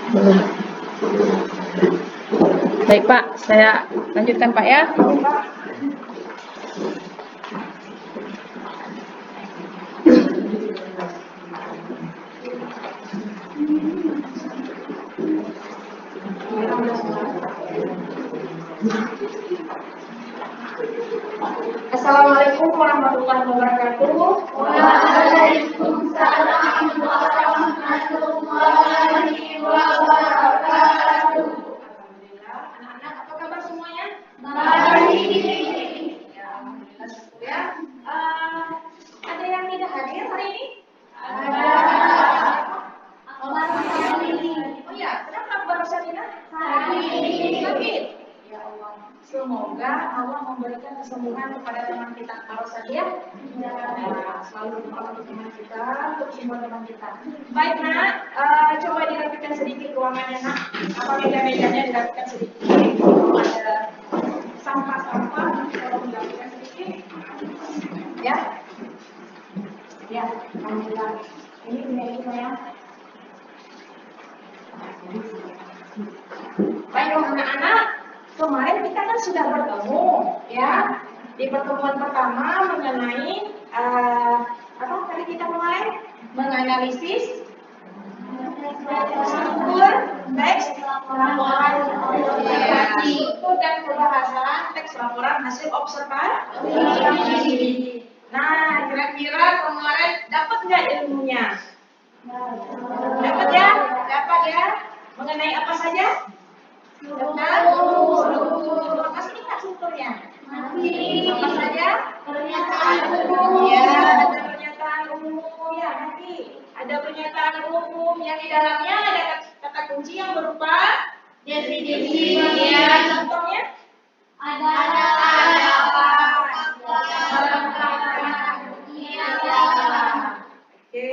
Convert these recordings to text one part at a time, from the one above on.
Belum. Baik Pak, saya lanjutkan Pak ya. Assalamualaikum warahmatullahi wabarakatuh. Waalaikumsalam warahmatullahi wabarakatuh. Alhamdulillah, anak-anak apa kabar semuanya? Baik. Ya, alhamdulillah syukur ya. Ada yang tidak hadir hari ini? Ada. Oh ya, kenapa Mbak Rosalina? Sakit. Ya Allah. Semoga Allah memberikan kesembuhan kepada teman kita. Harus saja selalu doa untuk teman kita, untuk semua teman kita. Baik nak, coba dirapikan sedikit ruangannya nak. Apa meja-mejanya dirapikan sedikit. Ada sampah-sampah, kalau dirapikan sedikit. Ya, ya, alhamdulillah. Ini saya. Baik anak-anak. Kemarin kita kan sudah bertemu, ya, di pertemuan pertama mengenai apa tadi kita kemarin menganalisis struktur teks laporan observasi dan pembahasan teks laporan hasil observasi. Nah, kira-kira kemarin dapat nggak ilmunya? Dapat ya? Dapat ya? Mengenai apa saja? Struktur. Masih ingat strukturnya? Masih. Apa saja? Pernyataan umum. Ya, ada pernyataan umum ya nanti. Ada pernyataan umum yang di dalamnya ada kata kunci yang berupa definisi. Ya, contohnya? Ada. Oke.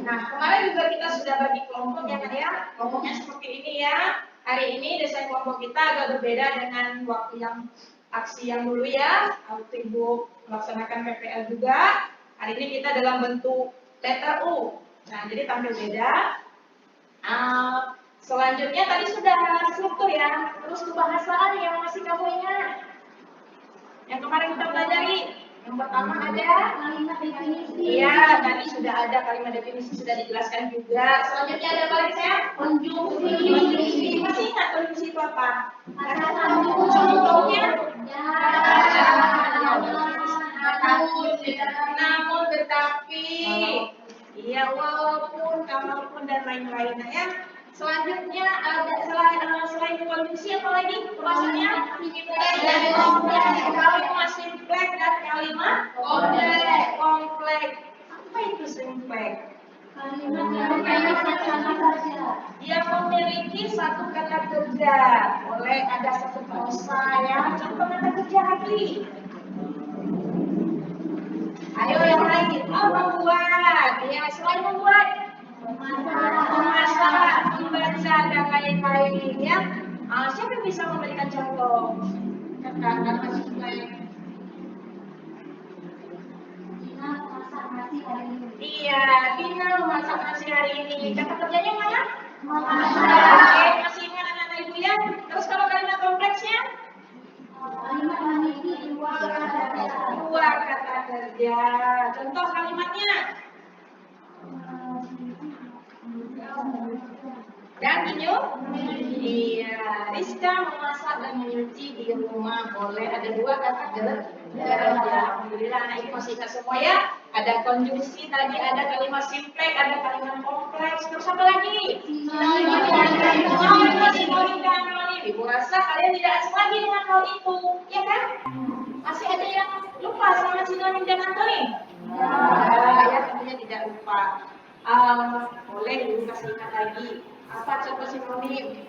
Nah, kemarin juga kita sudah bagi kelompok ya kan ya? Kelompoknya seperti ini ya. Hari ini desain kelompok kita agak berbeda dengan waktu yang aksi yang dulu ya. Waktu Ibu melaksanakan PPL juga. Hari ini kita dalam bentuk letter U. Nah, jadi tampil beda. Selanjutnya tadi sudah struktur ya. Terus kebahasaan yang masih kamu ingat. Yang kemarin kita pelajari. Yang pertama ada kalimat definisi. Iya, tadi sudah ada kalimat definisi, sudah dijelaskan juga. Selanjutnya ada apa lagi saya? Konjungsi. Masih ingat konjungsi itu apa? Kata sambung. Contohnya? Namun, tetapi. Iya, walaupun, kalaupun dan lain-lainnya ya. Selanjutnya ada selain konjungsi apa lagi bahasanya? Kalimat simpleks dan kalimat kompleks. Apa itu simpleks? Yang memiliki satu kata kerja. Boleh ada satu prosa ya. Contoh kata kerja lagi. Ayo yang lain. Membuat. Ya, selain membuat. Memasak, membaca dan lain-lain ya. Siapa yang bisa memberikan contoh? Kata simpleks. Dina memasak nasi hari ini. Iya, Dina memasak nasi hari ini. Kata kerjanya mana? Memasak. Masih ingat anak-anak ibu ya? Terus kalau kalimat kompleksnya? Kalimat memiliki dua kata kerja. Contoh kalimatnya? Dan iya, Rizka memasak dan menyuci di rumah. Boleh ada dua kata kerja. Alhamdulillah anak ibu masih ingat semua ya. Ada konjungsi tadi, ada kalimat simpleks, ada kalimat kompleks. Terus apa lagi? Sinonim dan anonim. Ibu rasa kalian tidak asing lagi dengan hal itu, ya kan? Masih ada yang lupa sama sinonim dan anonim? Ya, tentunya tidak lupa. Boleh ibu kasih ingat lagi. Apa contoh sinonim?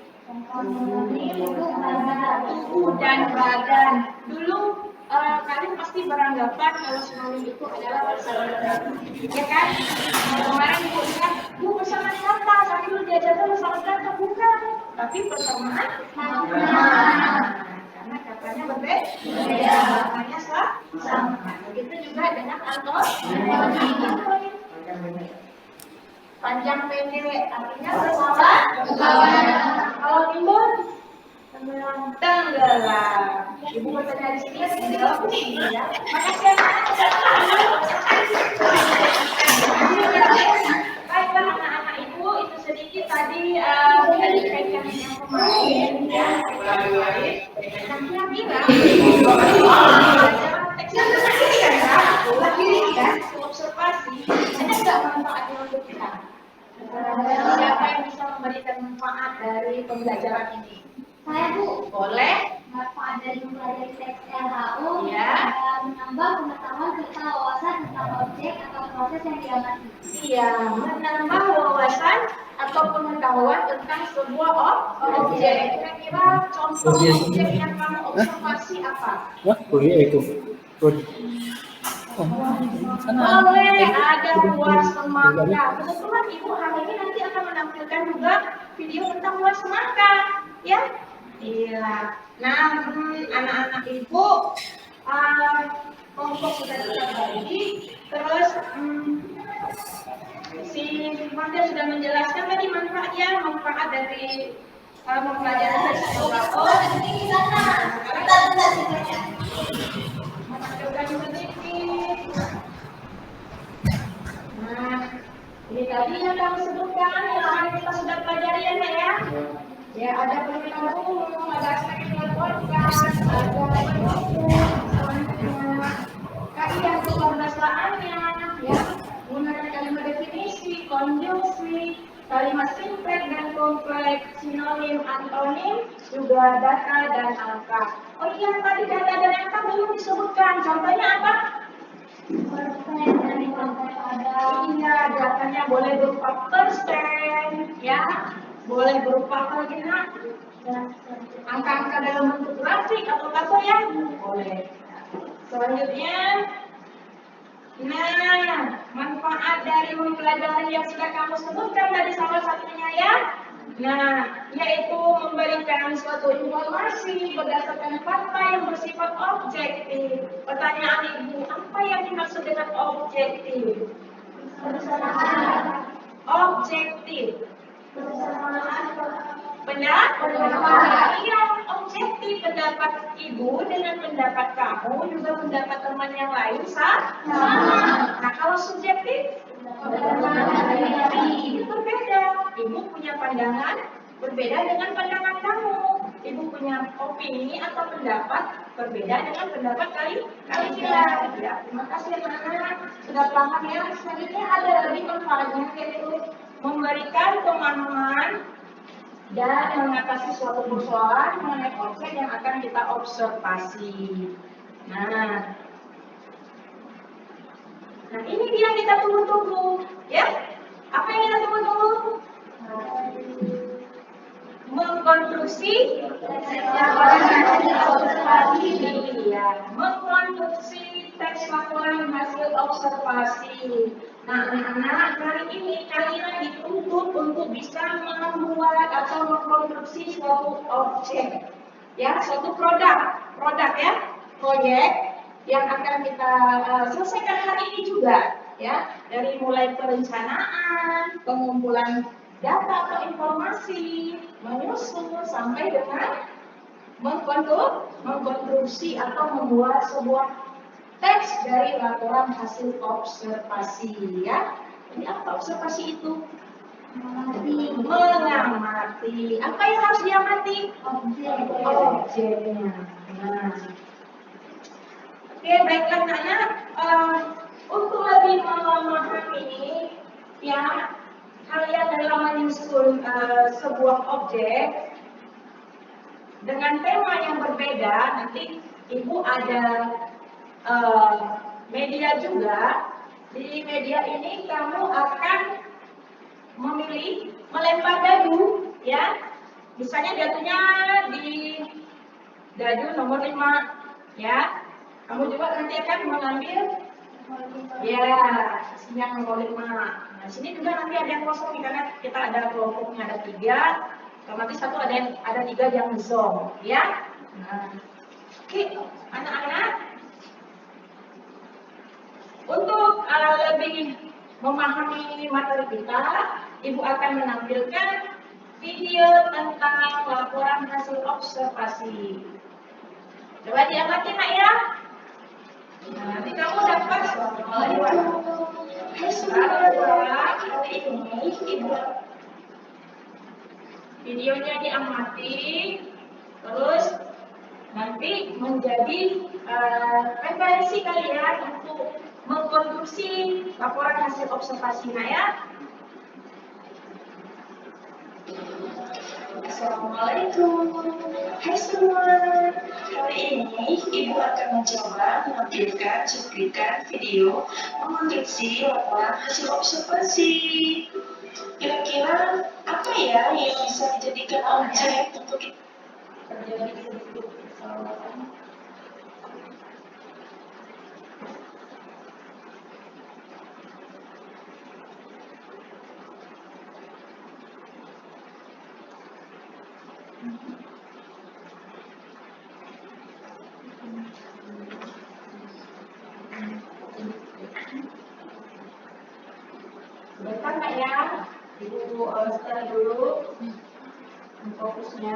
Tubuh dan badan. Dulu kalian pasti beranggapan kalau sinonim itu adalah persamaan, ya kan? Kemarin ibu bilang, persamaan kata, tadi lu diajarkan persamaan kata, bukan, tapi persamaan makna. Karena katanya berbeda, maknanya sama. Begitu juga dengan antonim. Panjang pendek artinya bersamaan. Kalau timbun tenggelam. Ibu bertanya di sini, jawab di sini ya. Makasih baiklah anak-anak ibu, itu sedikit tadi dikaitkan yang kemarin ya. Dan kira-kira pelajaran teks yang kemarin kan, observasi, ada nggak manfaatnya untuk kita? Siapa yang bisa memberikan manfaat dari pembelajaran ini? Saya Bu, Boleh? manfaat dari mempelajari teks RHU Ya. menambah pengetahuan serta wawasan tentang objek atau proses yang diamati. Iya, menambah wawasan atau pengetahuan tentang sebuah objek. Kira-kira contoh objek yang kamu observasi apa? Wah, boleh itu. Boleh, ada buah semangka. Kebetulan Ibu hari ini nanti akan menampilkan juga video tentang buah semangka, ya? Iya. Nah, anak-anak Ibu, kelompok sudah kita bagi. Terus, si Manda sudah menjelaskan tadi manfaat dari mempelajari teks RHU. Menampilkan sedikit. Nah, ini tadi yang kami sebutkan, yang kita sudah pelajari ya, Nak, ya. Ya, ada penelitian umum, ada aspek podcast, ada buku, kaidah kewardasaannya, ya, menggunakan kalimat definisi, konjungsi, kalimat simpleks dan kompleks, sinonim, antonim, juga data dan angka. Oh iya, tadi data dan angka belum disebutkan. Contohnya apa? Iya, datanya boleh berupa persen, ya, boleh berupa angka-angka dalam bentuk grafik atau apa ya, boleh. Selanjutnya, nah, manfaat dari mempelajari yang sudah kamu sebutkan tadi salah satunya ya. Nah, yaitu memberikan suatu informasi berdasarkan fakta yang bersifat objektif. Pertanyaan Ibu, apa yang dimaksud dengan objektif? Objektif. Pendapat? Iya, objektif. Pendapat Ibu dengan pendapat kamu, juga pendapat teman yang lain sama. Nah, kalau subjektif? Ini berbeda. Ibu punya pandangan berbeda dengan pandangan kamu. Ibu punya opini atau pendapat berbeda dengan pendapat kalian. Ya, terima kasih anak-anak sudah paham ya. Selanjutnya ada lagi manfaatnya, yaitu memberikan pemahaman dan mengatasi suatu persoalan mengenai objek yang akan kita observasi. Nah, ini dia yang kita tunggu-tunggu, ya. Apa yang kita tunggu-tunggu? Mengkonstruksi mengkonstruksi teks laporan hasil observasi. Nah, anak-anak, kali ini kalian dituntut untuk bisa membuat atau mengkonstruksi suatu objek, ya, suatu produk ya, proyek yang akan kita selesaikan hari ini juga, ya, dari mulai perencanaan, pengumpulan data atau informasi, menyusun sampai dengan mengkonstruksi atau membuat sebuah teks dari laporan hasil observasi, ya. Ini apa observasi itu? Mengamati. Apa yang harus diamati? Objeknya. Nah. Oke, baiklah anak. Untuk lebih memahami ya kalian dalam menyusun sebuah objek dengan tema yang berbeda, nanti Ibu ada media juga. Di media ini kamu akan memilih melempar dadu, ya. Misalnya dadunya di dadu nomor 5, ya. Kamu juga nanti akan mengambil ya yang nomor 5. Nah, sini juga nanti ada yang kosong karena kita ada kelompoknya ada 3. Otomatis satu ada 3 yang zone, ya. Nah, oke, anak-anak, untuk lebih memahami materi kita, Ibu akan menampilkan video tentang laporan hasil observasi. Coba diamati nak ya. Nah, nanti kamu dapat hari ini videonya diamati, terus nanti menjadi referensi kalian untuk mengkonstruksi laporan hasil observasinya ya. Assalamualaikum. Hai semua. Kali ini Ibu akan mencoba menampilkan cuplikan video mengonstruksi laporan hasil observasi. Kira-kira apa ya yang bisa dijadikan objek untuk terjadi sedikit kesalahan? Sebentar Kak ya, Ibu setel dulu fokusnya.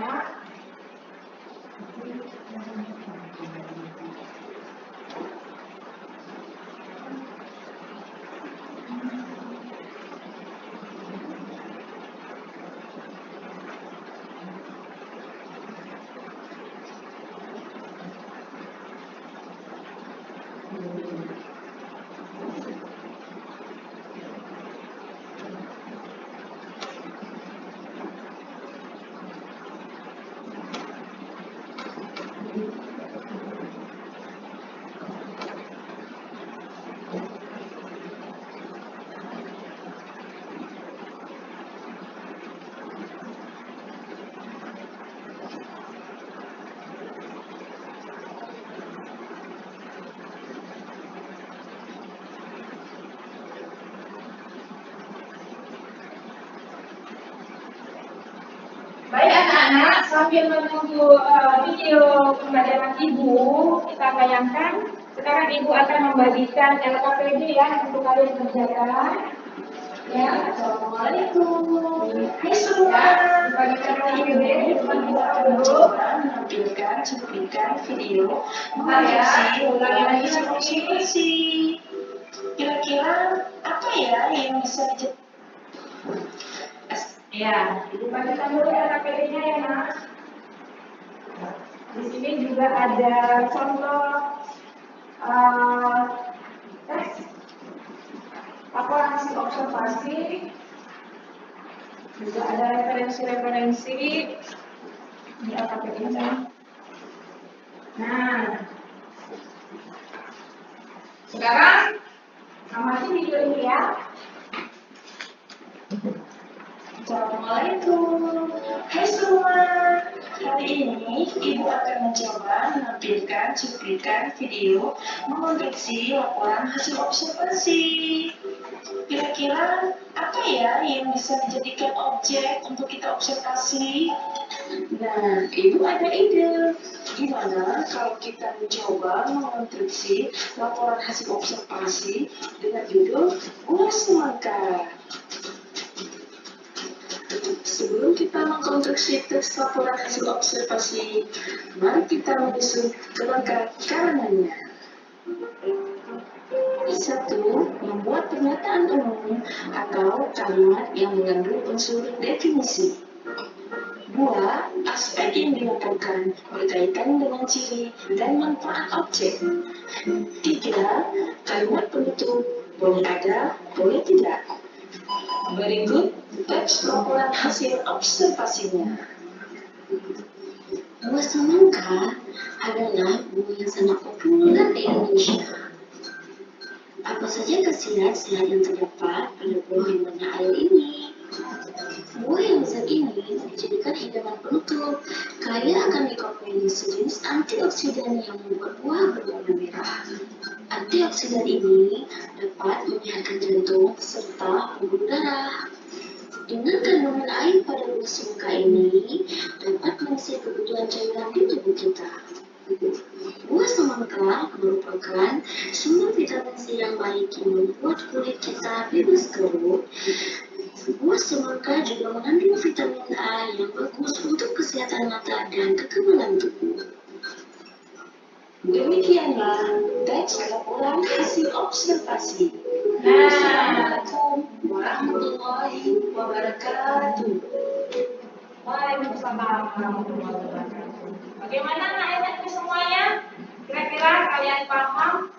Baik anak-anak, sambil menunggu video pembelajaran Ibu, kita bayangkan sekarang Ibu akan membagikan LKPD ya untuk kalian kerjakan. Ya, assalamualaikum. Hai semua. Bagikan LKPD, Ibu akan mencoba menampilkan cuplikan video mengenai observasi. Kira-kira apa ya yang bisa dijadikan? Ya, Ibu bagikan dulu LKPD-nya ya, Nak. Di sini juga ada contoh teks laporan hasil observasi, juga ada referensi-referensi di LKPD-nya. Nah, sekarang amati video ini ya. Assalamualaikum. Hai semua. Kali ini Ibu akan mencoba menampilkan cuplikan video mengonstruksi laporan hasil observasi. Kira-kira apa ya yang bisa dijadikan objek untuk kita observasi? Nah, Ibu ada ide. Gimana kalau kita mencoba mengonstruksi laporan hasil observasi dengan judul Buah Semangka? Sebelum kita mengkonstruksi teks laporan hasil observasi, mari kita menyusun kerangka karangannya. 1. Membuat pernyataan umum atau kalimat yang mengandung unsur definisi. 2. Aspek yang dilaporkan berkaitan dengan ciri dan manfaat objek. 3. Kalimat penutup boleh ada, boleh tidak. Berikut teks laporan hasil observasinya. Buah semangka adalah buah yang sangat populer di Indonesia. Apa saja khasiat-khasiat yang terdapat pada buah yang banyak air ini? Buah yang besar ini dijadikan hidangan penutup, kaya akan likopen sejenis antioksidan yang membuat buah berwarna merah. Antioksidan ini dapat menyehatkan jantung serta pembuluh darah. Dengan kandungan air pada buah semangka ini dapat mengisi kebutuhan cairan di tubuh kita. Buah semangka merupakan sumber vitamin C yang baik yang membuat kulit kita bebas kerut Buah semangka juga mengandung vitamin A yang bagus untuk kesehatan mata dan kekebalan tubuh. Demikianlah teks laporan hasil observasi. Assalamualaikum warahmatullahi wabarakatuh. Waalaikumsalam warahmatullahi wabarakatuh. Bagaimana anak-anakku semuanya? Kira-kira kalian paham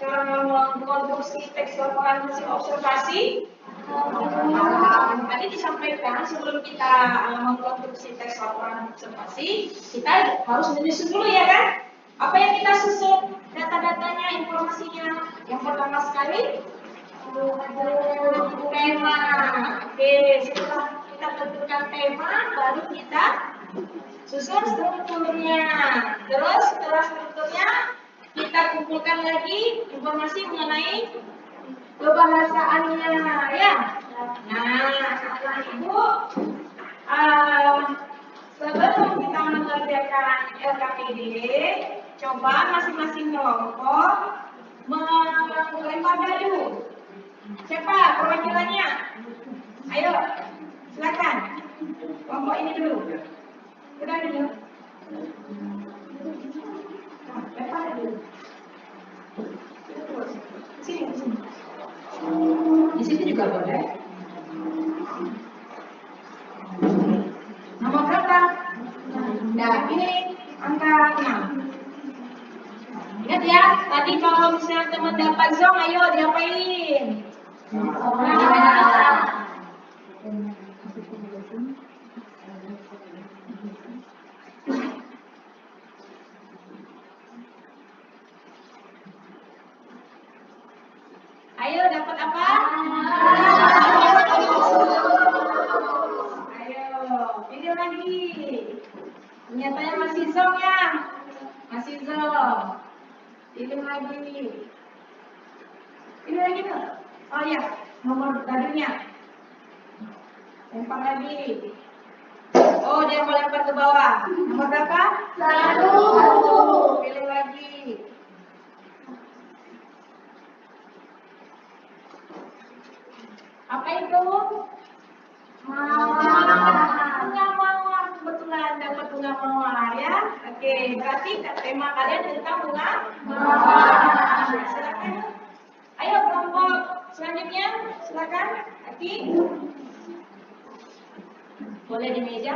cara mengkonstruksi teks laporan hasil observasi? Tadi disampaikan sebelum kita mengkonstruksi teks laporan observasi, kita harus menyusun dulu ya kan? Apa yang kita susun? Data-datanya, informasinya. Yang pertama sekali tema. Oke, setelah kita tentukan tema, baru kita susun strukturnya. Terus setelah strukturnya, kita kumpulkan lagi informasi mengenai kebahasaannya, ya. Nah, setelah itu sebelum kita mengerjakan LKPD, coba masing-masing kelompok melempar dadu. Siapa perwakilannya? Ayo, silakan. Kelompok ini dulu. Udah dulu. Lempar dadu. Sini, sini. Di sini juga boleh. Nomor berapa? Nah, ini angka 6. Ingat ya, tadi kalau misalnya teman dapat zong, ayo diapain? Ayo dapat apa? Ayo, pilih lagi. Ternyata masih zong ya? Masih zong. Pilih lagi. Pilih lagi tuh. Oh ya, nomor dadunya. Lempar lagi. Oh, dia mau lempar ke bawah. Nomor berapa? 1. Pilih lagi. Apa itu? Bunga mawar. Kebetulan dapat bunga mawar ya. Oke, berarti tema kalian tentang bunga mawar. Silakan. Ayo kelompok selanjutnya, silakan. Aki. Boleh di meja,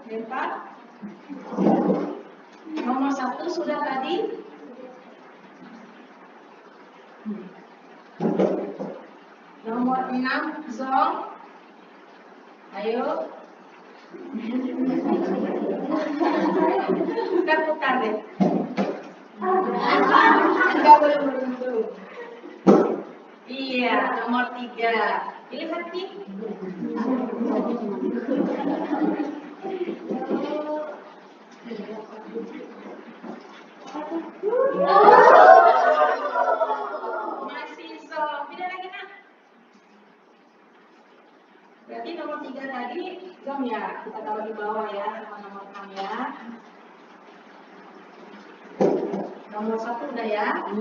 lempar. Nomor 1 sudah tadi. Nomor 6, Zong. Ayo. Putar deh. Enggak boleh beruntung. Iya, nomor 3. Pilih hati. Masih Zong. Pilih lagi nak. Berarti nomor 3 tadi Zong ya. Kita taruh di bawah ya sama nomor 6 ya. Nomor 1 udah ya. 5.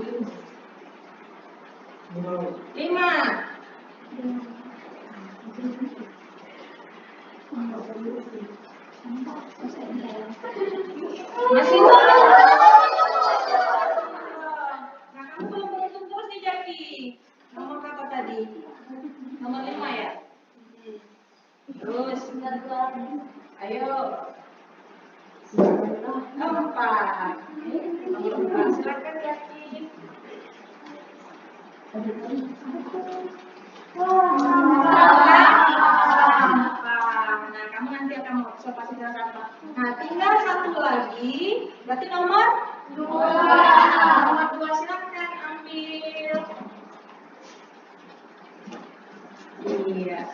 Masih Zong. Nah, kamu belum berhitung terus nih Jaki. Nomor berapa tadi? Nomor 5 ya. Terus. Ayo. 4. Nomor 4 silakan Jaki. Nah, kamu nanti akan observasi dengan apa? Nah, tinggal 1 lagi. Berarti nomor 2. Nomor 2 silakan ambil. Iya.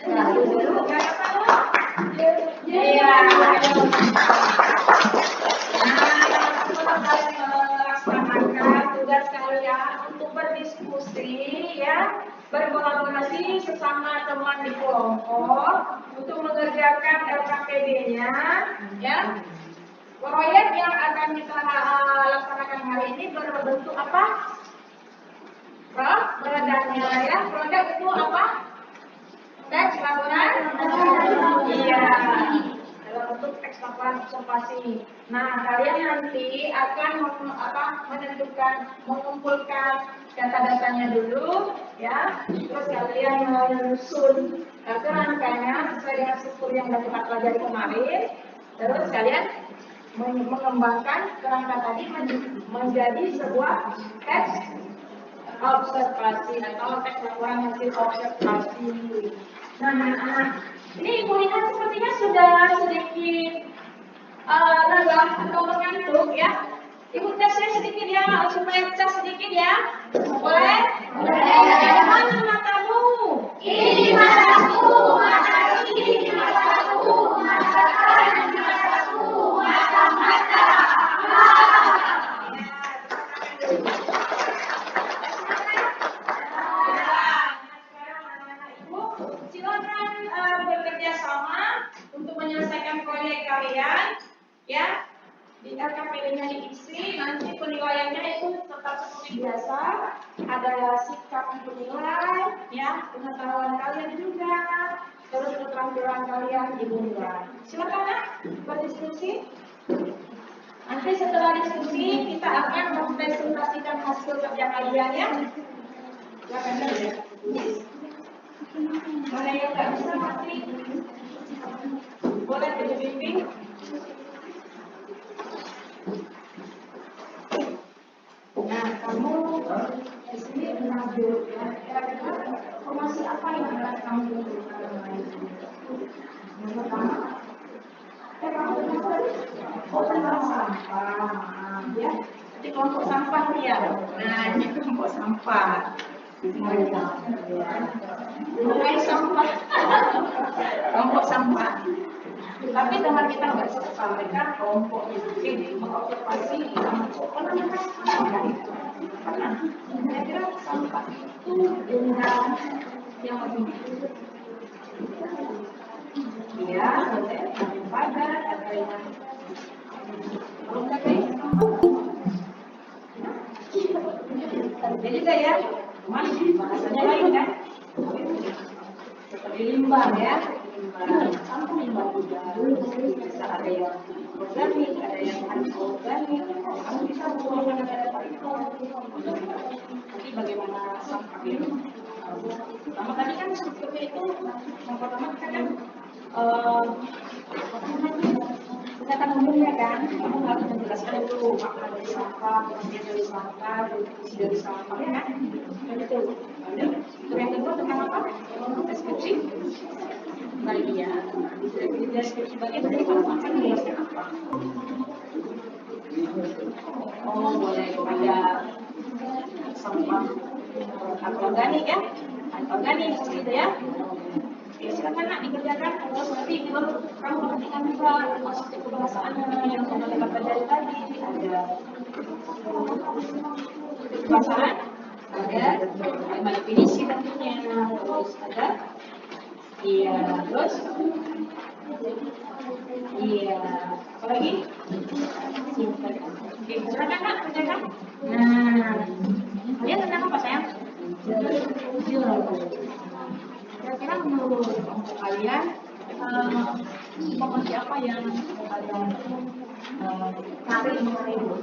Nah, dulu nggak apa-apa. Iya. Nah, kalian melaksanakan tugas kalian untuk berdiskusi ya, berkolaborasi sesama teman di kelompok untuk mengerjakan LKPD-nya ya. Proyek yang akan kita laksanakan hari ini berbentuk apa? Rodanya ya. Roda itu apa? Teks laporan? Iya. Dalam bentuk teks laporan observasi. Nah, kalian nanti akan menentukan, mengumpulkan data-datanya dulu, ya. Terus kalian menyusun kerangkanya sesuai dengan struktur yang sudah kita pelajari kemarin. Terus kalian mengembangkan kerangka tadi menjadi sebuah teks observasi atau teks laporan hasil observasi. Nah, anak-anak, ini ibu lihat sepertinya sudah sedikit lelah atau mengantuk ya. Ibu tesnya sedikit ya, supaya tes sedikit ya. Boleh? Boleh. Mana matamu? Ini mataku, mata ini mataku, mata kanan mataku, mata. Silakan bekerja sama untuk menyelesaikan proyek kalian, ya. Di LKPD-nya diisi, nanti penilaiannya itu tetap seperti biasa. Ada sikap penilai, ya, pengetahuan kalian juga, terus keterampilan kalian dinilai. Silakan ya, berdiskusi. Nanti setelah diskusi kita akan mempresentasikan hasil kerja kalian ya. Silakan ya. Mana yang nggak bisa mati? Boleh dibimbing. Nah, kamu di sini mengambil ya, kira-kira informasi apa yang akan kamu butuhkan? Yang pertama, tentang sampah, ya. Jadi kelompok sampah ya. Nah, ini kelompok sampah. Mulai sampah, kelompok sampah. Tapi dengan kita nggak suka mereka kelompok itu mengobservasi sampah itu. Karena kira-kira sampah itu dengan yang lebih ya, ada yang padat, ada yang jadi juga ya, bahasanya lain kan? Seperti limbah ya, sampah limbah juga. Bisa ada yang organik, ada yang anorganik. Kamu bisa mengumpulkan data itu. Jadi bagaimana sampah itu? Pertama tadi kan strukturnya itu, yang pertama kita kan tindakan umumnya kan, kamu harus menjelaskan dulu makna dari sampah, kemudian dari sampah, fungsi dari sampah ya kan? Dan itu. Lalu yang kedua tentang apa? Deskripsi bagian. Deskripsi bagian dari kamu akan menjelaskan apa? Oh boleh ada sampah organik ya, organik seperti itu ya. Ya, silakan nak dikerjakan. Terus nanti baru kamu perhatikan juga maksud kebahasaannya yang sudah kita pelajari tadi. Ada kebahasaan, ada definisi tentunya, terus ada terus apa lagi? Oke, silakan nak kerjakan. Nah, kalian tentang apa sayang? Kira-kira menurut kalian informasi apa yang kalian cari mengenai itu?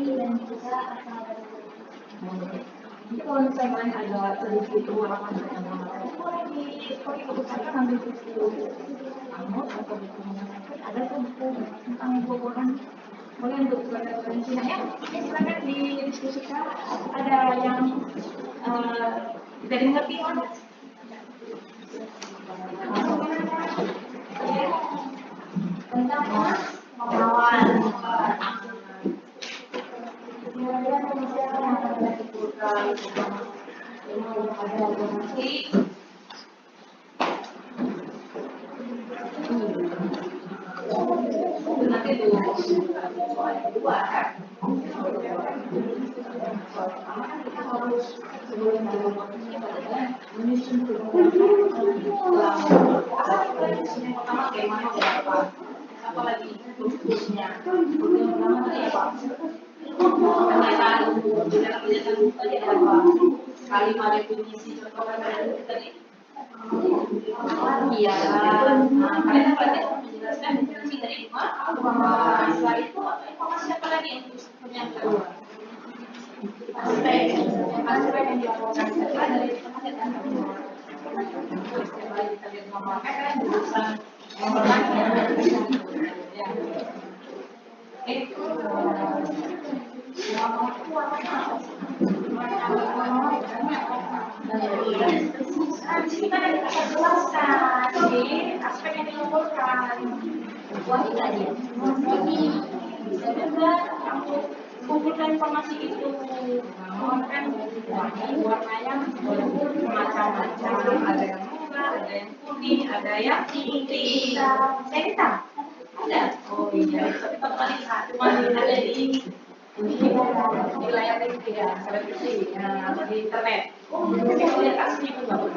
Dan juga Jadi kalau misalnya ada sedikit ruangan yang boleh dipakai kebutuhan ambil buku kamus atau buku ada tuh buku tentang buku-bukuan boleh untuk belajar Cina ya. Silakan didiskusikan. Ada yang tidak dimengerti kan? Tentang pengetahuan. Kemudian siapa yang akan dikumpulkan? Ada donasi. Nanti dulu soal kedua kan? Soal pertama kan kita harus sebelum menyusun program. Yang pertama bagaimana apa? apalagi kulturnya. Kultur pertama tadi apa? Pernyataan umum. Di dalam pernyataan umum tadi ada apa? Kalimat definisi contoh kalimat tadi. Iya. Nah, kalian apa lagi menjelaskan definisi dari setelah itu informasi apa lagi untuk yang kedua? Aspek yang dilakukan setelah dari informasi yang kedua. Setelah kita lihat memakai kalian berusaha kita akan jelaskan aspek yang dilakukan wanita dia kumpulkan informasi itu kan warnanya macam-macam, ada yang merah, ada yang kuning, ada yang putih. Saya kita ada. Oh iya, kita lihat cuma ada di layar tidak televisi, atau di internet. Kita lihat aslinya juga.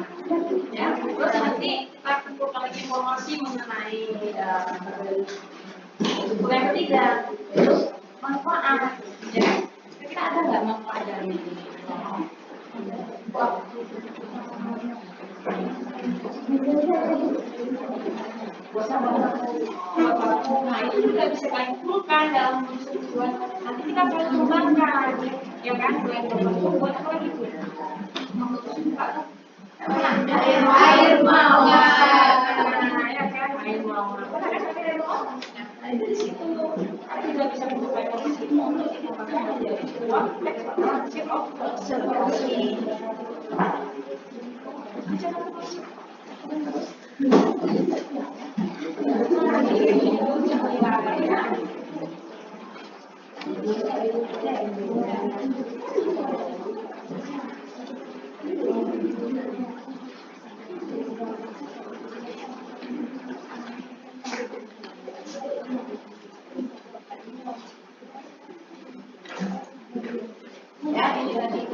Ya, terus nanti kita kumpulkan lagi informasi mengenai yang ketiga, manfaat. Ya, kita ada nggak manfaat dari ini? Nah, itu juga bisa kalian kumpulkan dalam tujuan. Nanti kita akan kembangkan, ya kan? Selain buat apa lagi? Air mawar, ya kan? Air mawar. Nah, itu di situ. Kita juga bisa membuka informasi itu untuk dikembangkan menjadi sebuah eksploitasi observasi. Ya, ini tadi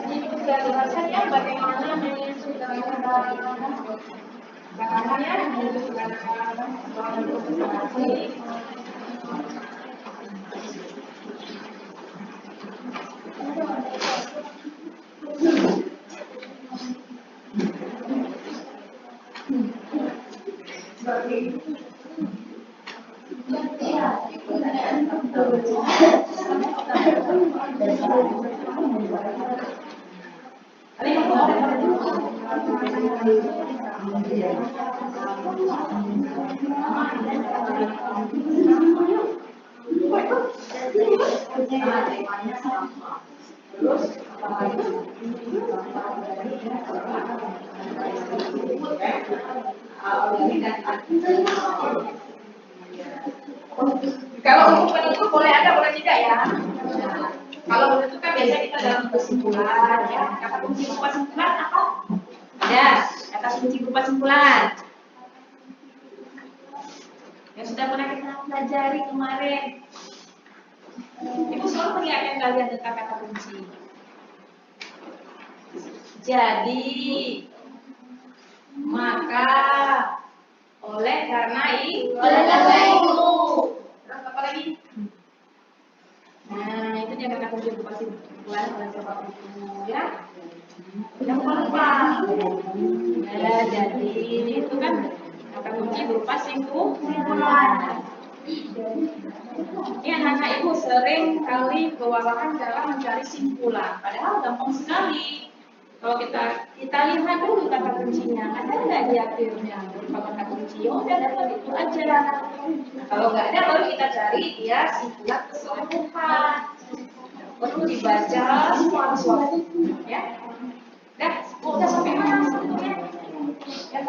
ini sudah jelasnya bagaimana menyusun Kalau untuk itu boleh ada, boleh tidak ya. Kalau begitu kan biasanya kita dalam kesimpulan ya. Kata kunci berupa simpulan apa? Ada kata kunci berupa simpulan. Yang sudah pernah kita pelajari kemarin. Ibu selalu mengingatkan kalian tentang kata kunci. Jadi, maka, oleh karena itu. Terus apa lagi? Nah, itu dia kata kunci berupa simpulan oleh sebab itu ya. Jangan lupa. Nah, jadi itu kan kata kunci berupa simpulan. Ini anak-anak ibu sering kali kewalahan dalam mencari simpulan. Padahal gampang sekali. Kalau kita lihat dulu kata kuncinya, ada nggak di akhirnya berupa kata kunci? Oh, udah dapat itu aja. Kalau nggak ada, baru kita cari dia simpulan keseluruhan. Perlu dibaca semua, ya. Dah, udah sampai mana sebetulnya? Ya,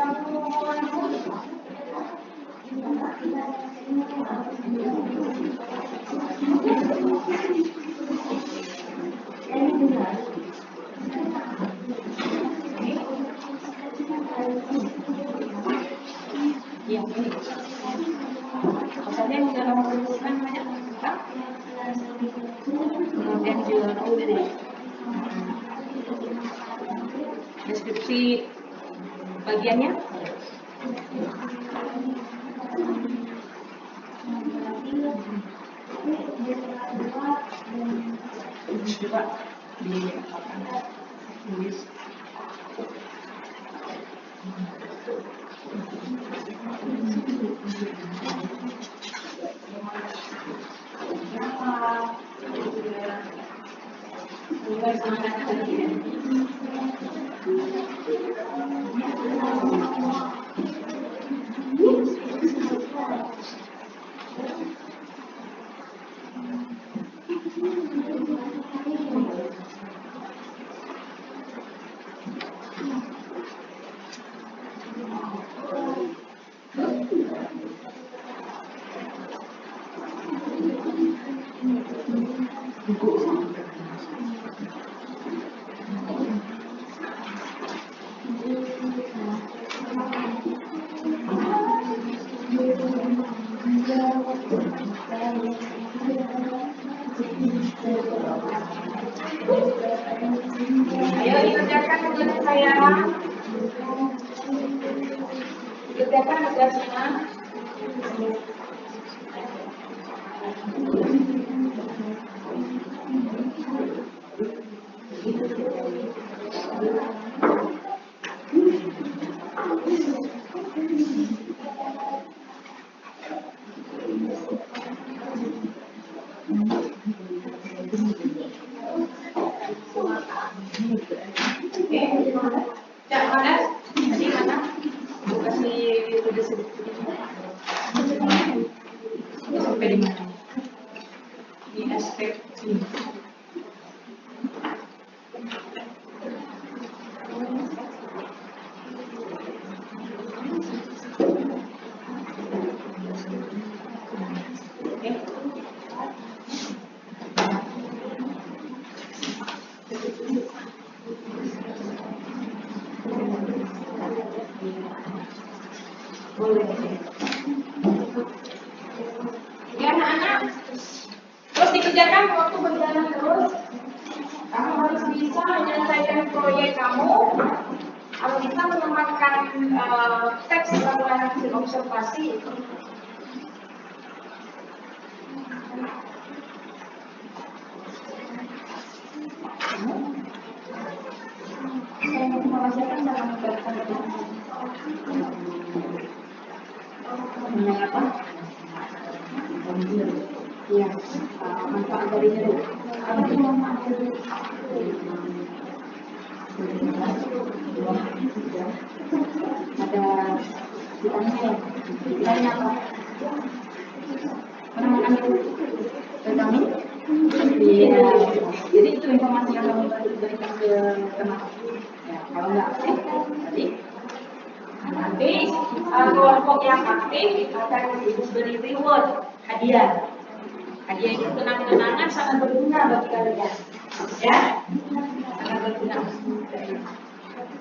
ya, ini. Misalnya yang dalam perusahaan banyak tentang kemudian juga Deskripsi bagiannya. Coba tulis. Ayo dikerjakan tugasnya saya. Dikerjakan tugasnya. Cak mana? Di mana? Kasih tugas sampai di mana? Di aspek ini. Ya anak-anak, terus dikerjakan waktu berjalan terus. Kamu harus bisa menyelesaikan proyek kamu, harus bisa menempatkan teks laporan hasil observasi. Saya informasikan dalam berkaitan mengenai apa? Ya, manfaat dari jeruk. Apa itu manfaat jeruk? Ada vitamin. Vitamin apa? Pernah makan jeruk? Vitamin? Iya. Jadi itu informasi yang kamu berikan ke teman. Ya, kalau nggak aktif, berarti nanti kelompok yang aktif akan diberi reward, hadiah. Hadiah itu kenang-kenangan sangat berguna bagi kalian. Ya, sangat berguna.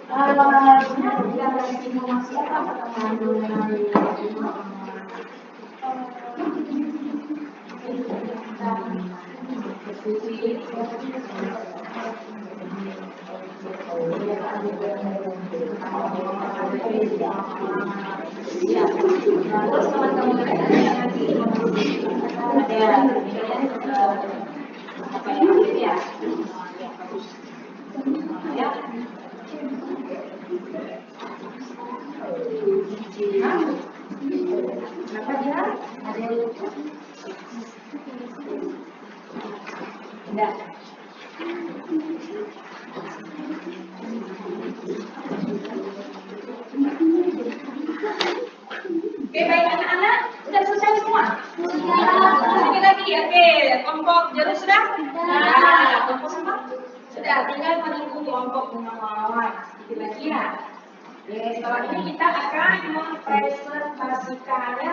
Kita kasih informasi apa mengenai ya, terus teman-teman ada apa yang aktif ya? Ya. Kenapa dia? Ada yang lucu? Enggak. Oke, baik anak-anak, sudah selesai semua? Sedikit lagi, oke. Kelompok jeruk sudah? Nah, kelompok sama? Sudah, tinggal menunggu kelompok bunga mawar. Sedikit lagi ya. Oke, setelah ini kita akan mempresentasikannya.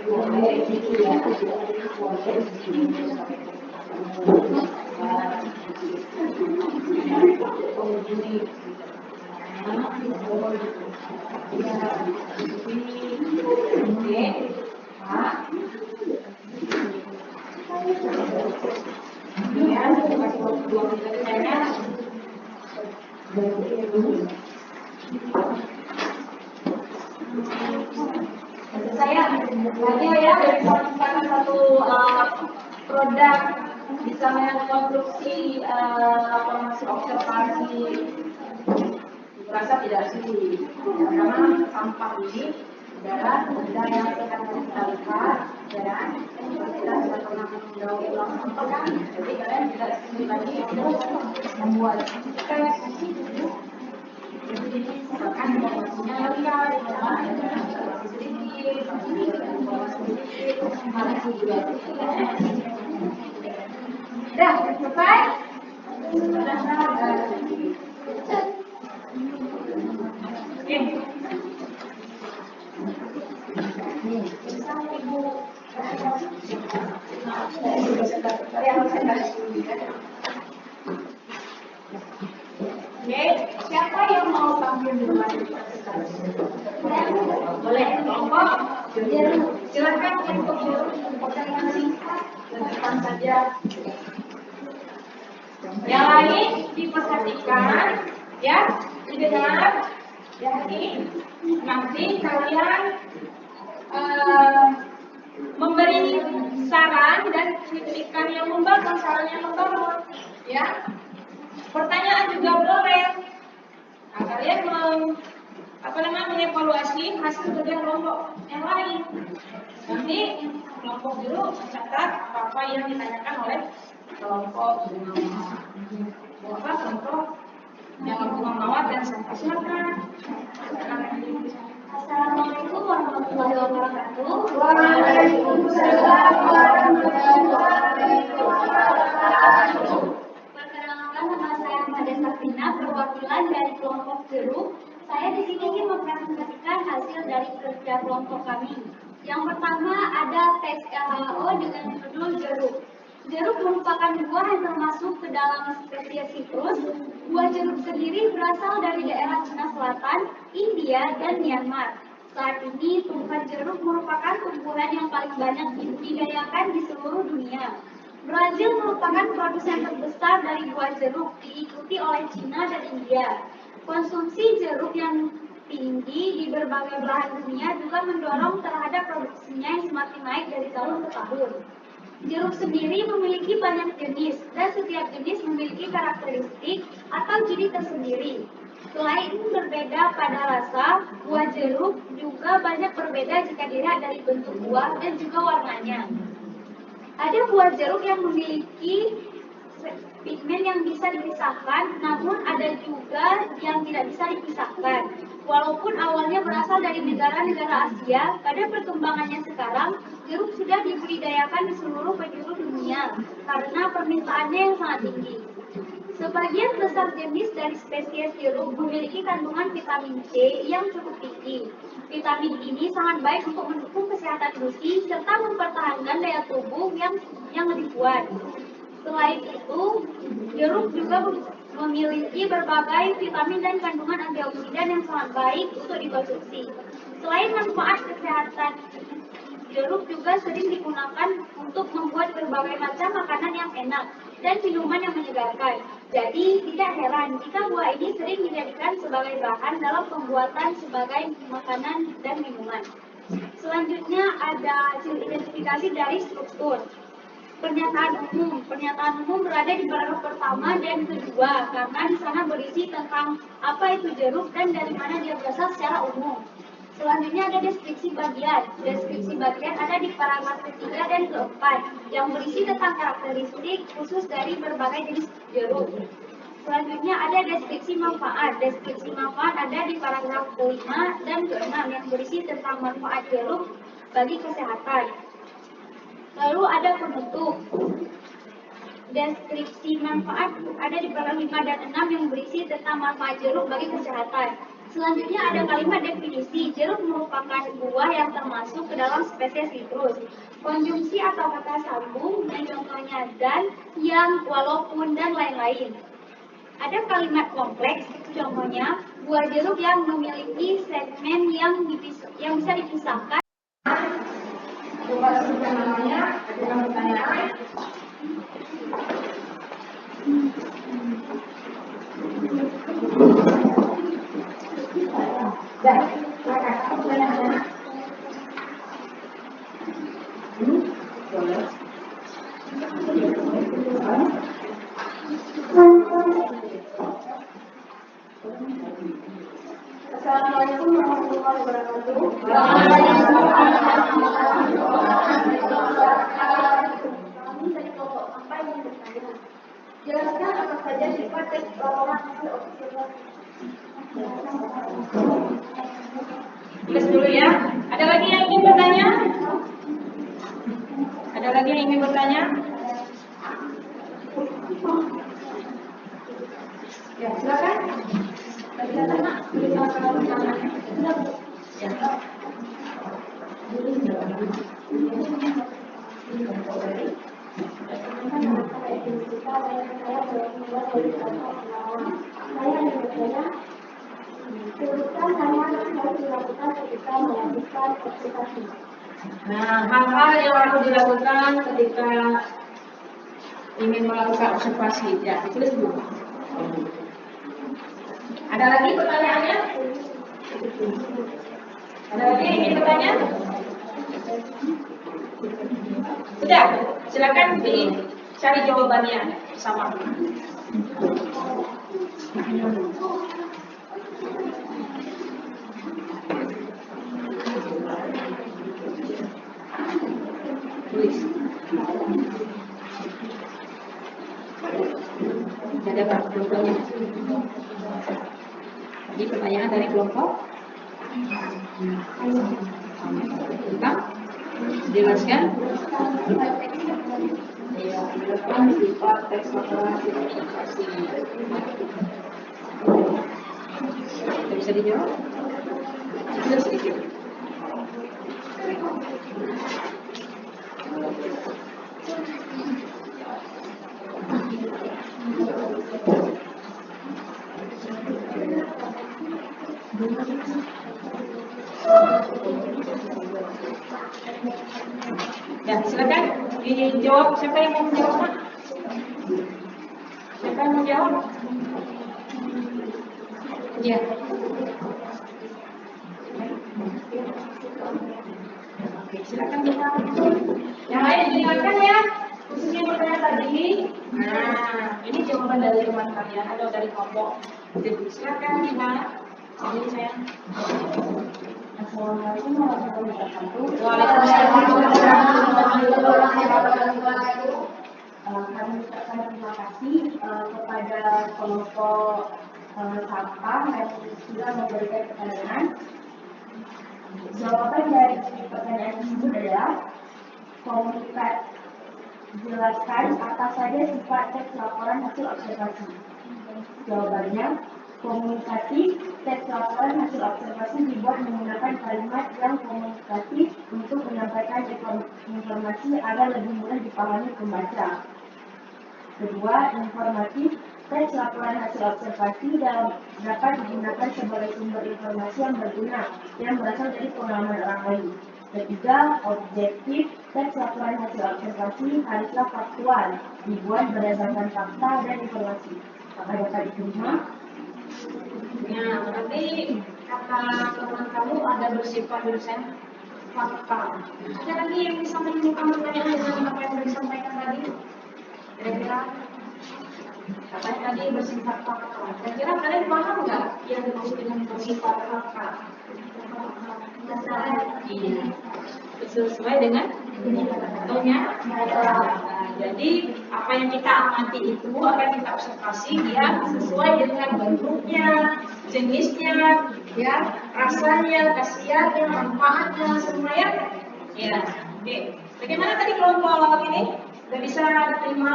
Oke. Saya lagi ya dari menemukan satu produk bisa mengkonstruksi formasi observasi. Rasa tidak sulit karena sampah ini adalah benda yang sehat kita lihat, dan kita sudah pernah mendaur ulang sampah kan, jadi kalian tidak sulit lagi untuk membuat bahkan informasinya lengkap, ada sedikit, informasi juga. Dah, selesai? Oke, siapa yang mau tampil duluan? Boleh, kelompok. Silakan untuk pertanyaan singkat dan depan saja. Yang lain diperhatikan, ya, didengar. Jadi nanti kalian memberi saran dan kritikan yang membangun, saran yang membangun, ya. Pertanyaan juga boleh. Nah, kalian mengevaluasi hasil kerja kelompok yang lain. Nanti kelompok dulu mencatat apa yang ditanyakan oleh kelompok yang bunga mawar dan sampah. Silakan. Assalamualaikum warahmatullahi wabarakatuh. Waalaikumsalam warahmatullahi wabarakatuh. Perkenalkan, nama saya Mada Safina, perwakilan dari kelompok jeruk. Saya di sini ingin mempresentasikan hasil dari kerja kelompok kami. Yang pertama ada tes LHO dengan judul jeruk. Jeruk merupakan buah yang termasuk ke dalam spesies sitrus. Buah jeruk sendiri berasal dari daerah Cina Selatan, India, dan Myanmar. Saat ini tumbuhan jeruk merupakan tumbuhan yang paling banyak dibudidayakan di seluruh dunia. Brazil merupakan produsen terbesar dari buah jeruk, diikuti oleh Cina dan India. Konsumsi jeruk yang tinggi di berbagai belahan dunia juga mendorong terhadap produksinya yang semakin naik dari tahun ke tahun. Jeruk sendiri memiliki banyak jenis, dan setiap jenis memiliki karakteristik atau ciri tersendiri. Selain berbeda pada rasa, buah jeruk juga banyak berbeda jika dilihat dari bentuk buah dan juga warnanya. Ada buah jeruk yang memiliki pigmen yang bisa dipisahkan, namun ada juga yang tidak bisa dipisahkan. Walaupun awalnya berasal dari negara-negara Asia, pada perkembangannya sekarang, jeruk sudah dibudidayakan di seluruh penjuru dunia karena permintaannya yang sangat tinggi. Sebagian besar jenis dari spesies jeruk memiliki kandungan vitamin C yang cukup tinggi. Vitamin ini sangat baik untuk mendukung kesehatan gusi serta mempertahankan daya tubuh yang lebih kuat. Selain itu, jeruk juga memiliki berbagai vitamin dan kandungan antioksidan yang sangat baik untuk dikonsumsi. Selain manfaat kesehatan, jeruk juga sering digunakan untuk membuat berbagai macam makanan yang enak dan minuman yang menyegarkan. Jadi, tidak heran jika buah ini sering dijadikan sebagai bahan dalam pembuatan sebagai makanan dan minuman. Selanjutnya ada hasil identifikasi dari struktur. Pernyataan umum berada di paragraf pertama dan kedua karena di sana berisi tentang apa itu jeruk dan dari mana dia berasal secara umum. Selanjutnya ada deskripsi bagian. Deskripsi bagian ada di paragraf ketiga dan keempat yang berisi tentang karakteristik khusus dari berbagai jenis jeruk. Selanjutnya ada deskripsi manfaat. Deskripsi manfaat ada di paragraf kelima dan keenam yang berisi tentang manfaat jeruk bagi kesehatan. Lalu ada penutup. Deskripsi manfaat ada di paragraf 5 dan 6 yang berisi tentang manfaat jeruk bagi kesehatan. Selanjutnya ada kalimat definisi. Jeruk merupakan buah yang termasuk ke dalam spesies sitrus. Konjungsi atau kata sambung dan contohnya dan, yang, walaupun, dan lain-lain. Ada kalimat kompleks, contohnya buah jeruk yang memiliki segmen yang bisa dipisahkan. Coba sebutkan namanya, ajukan pertanyaan. Dan, silakan. Apa pertanyaannya? Boleh. Assalamualaikum warahmatullahi wabarakatuh. Kami dari kelompok sampai ingin bertanya. Jelaskan apa saja sifat tes laporan hasil observasi. Tulis dulu ya. Ada lagi yang ingin bertanya? Ada lagi yang ingin bertanya? Ya, silakan. Bagi anak, beri salah pertanyaannya. Ya. Nah, hal-hal yang harus dilakukan ketika ingin melakukan observasi, ya, ditulis dulu. Ada lagi pertanyaannya? Ada lagi yang ingin bertanya? Sudah, silakan dicari jawabannya bersama. Tulis. Ada Pak kelompoknya. Jadi pertanyaan dari kelompok. Tentang jelaskan. Ya, jelaskan sifat teks laporan hasil observasi. Bisa dijawab? Sudah sedikit. Ya, silakan dijawab. Siapa yang mau menjawab, Pak? Siapa yang mau jawab? Ya. Oke, silakan dijawab. Yang lain didengarkan ya. Khususnya yang bertanya tadi. Nah, ini jawaban dari teman kalian atau dari kelompok. Jadi silakan dijawab. Jadi saya. Assalamualaikum warahmatullahi wabarakatuh. Waalaikumsalam warahmatullahi wabarakatuh. Kami ucapkan terima kasih kepada kelompok Sapang yang sudah memberikan pertanyaan. Jawaban dari pertanyaan tersebut adalah komunikat. Jelaskan apa saja sifat teks laporan hasil observasi. Jawabannya, komunikatif. Teks laporan hasil observasi dibuat menggunakan kalimat yang komunikatif untuk menyampaikan informasi agar lebih mudah dipahami pembaca. Kedua, informatif. Teks laporan hasil observasi dapat digunakan sebagai sumber informasi yang berguna yang berasal dari pengalaman orang lain. Ketiga, objektif. Teks laporan hasil observasi haruslah faktual, dibuat berdasarkan fakta dan informasi. Apakah dapat diterima? Nah, berarti kata teman kamu ada bersifat dosen fakta. Ada lagi yang bisa menunjukkan pertanyaan dengan apa yang disampaikan tadi? Kira-kira katanya tadi bersifat fakta. Kira-kira kalian paham nggak yang dimaksud dengan bersifat fakta? Iya. Sesuai dengan contohnya. Jadi apa yang kita amati itu, apa yang kita observasi, dia sesuai dengan bentuknya, jenisnya, ya, rasanya, khasiatnya, manfaatnya, semua ya. Ya, oke. Bagaimana tadi kelompok ini? Sudah bisa terima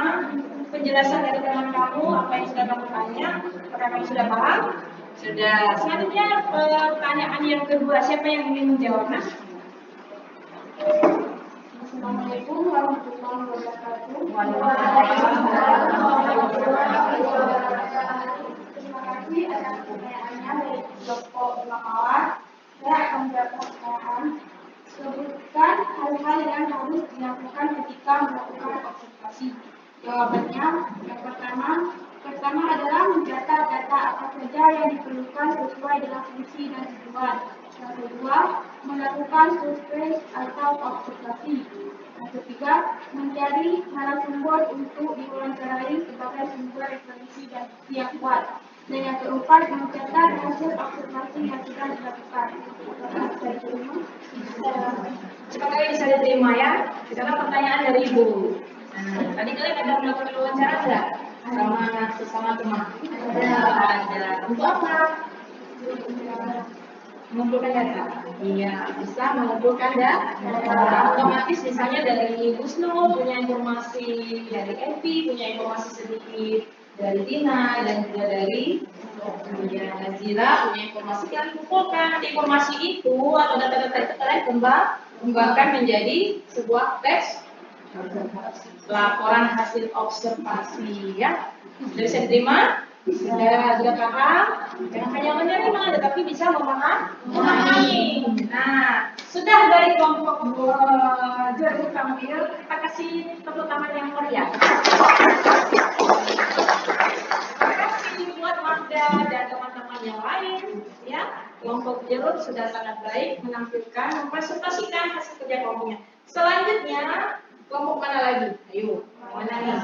penjelasan dari teman kamu, apa yang sudah kamu tanya, apakah kamu sudah paham? Sudah. Selanjutnya pertanyaan yang kedua, siapa yang ingin menjawab? Nah? Assalamualaikum warahmatullahi wabarakatuh. Terima kasih atas pertanyaannya dari kelompok Mawar. Saya akan menjawab pertanyaan. Sebutkan hal-hal yang harus dilakukan ketika melakukan observasi. Jawabannya, yang pertama adalah mendata data apa saja yang diperlukan sesuai dengan fungsi dan tujuan. Yang kedua, melakukan survei atau observasi. Yang ketiga, mencari narasumber untuk diwawancarai sebagai sumber referensi dan bukti yang kuat. Dan yang keempat, mencatat hasil observasi yang sudah dilakukan. Cepat kali bisa diterima ya. Sekarang pertanyaan dari Ibu. Nah, tadi kalian ada melakukan wawancara enggak? Sama sesama teman? Ada. Untuk apa? Mengumpulkan data. Iya, bisa mengumpulkan data. Otomatis misalnya dari Busno punya informasi dari Evi, punya informasi sedikit dari Tina dan juga dari Nazira punya informasi yang kumpulkan. Nanti informasi itu atau data-data itu kalian kembangkan menjadi sebuah teks laporan hasil observasi ya. Sudah bisa diterima? Sudah paham? Jangan hanya menerima, tetapi bisa memahami. Nah, sudah dari kelompok Jeruk tampil, kita kasih tepuk tangan yang meriah. Terima kasih buat Magda dan teman-teman yang lain. Ya, kelompok Jeruk sudah sangat baik menampilkan, mempresentasikan hasil kerja kelompoknya. Selanjutnya, kelompok mana lagi? Ayo, mana nih?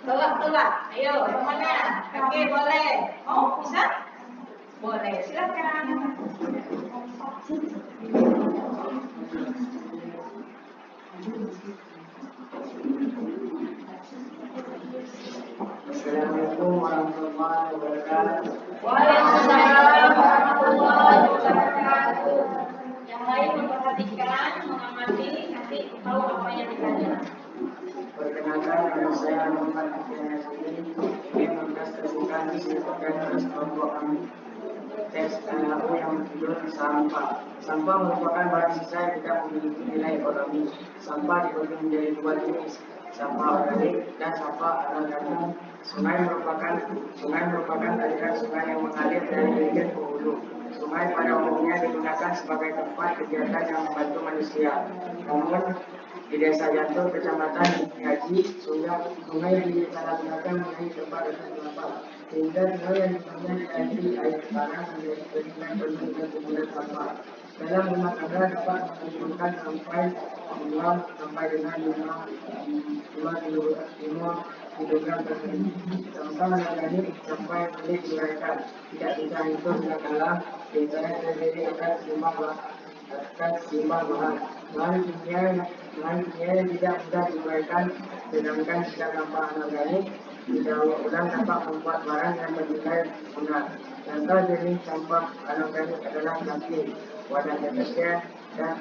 Tolak. Ayo, mana? Oke, boleh. Mau? Bisa? Boleh, silakan. Assalamualaikum warahmatullahi wabarakatuh. Waalaikumsalam warahmatullahi wabarakatuh. Yang lain memperhatikan, mengamati, nanti tahu apa yang ditanya. Perkenalkan, nama saya Muhammad Afian Nasiri, ingin mempresentasikan isi tugas kelompok kami. Teks NAU yang berjudul sampah. Sampah merupakan barang sisa yang tidak memiliki nilai ekonomi. Sampah dibagi menjadi dua jenis, sampah organik dan sampah anorganik. Sungai merupakan aliran sungai yang mengalir dari hilir ke hulu. Sungai pada umumnya digunakan sebagai tempat kegiatan yang membantu manusia. Namun di Desa Jantung, Kecamatan Haji, sungai disalahgunakan menjadi tempat sampah, sehingga sungai yang dulunya dialiri air tanah menjadi berikan penuh dan kemudian sampah. Dalam rumah tangga dapat mengumpulkan sampai dengan 5 kilogram per hari. Sampah organik sampai boleh diuraikan, tidak bisa hidup dengan dalam, biasanya terdiri akan seimbang bahan. Bahan kimia yang tidak mudah diuraikan, sedangkan jika sampah anorganik didaur ulang dapat membuat barang yang bernilai guna. Contoh jenis sampah anorganik adalah plastik, wadah tetes dan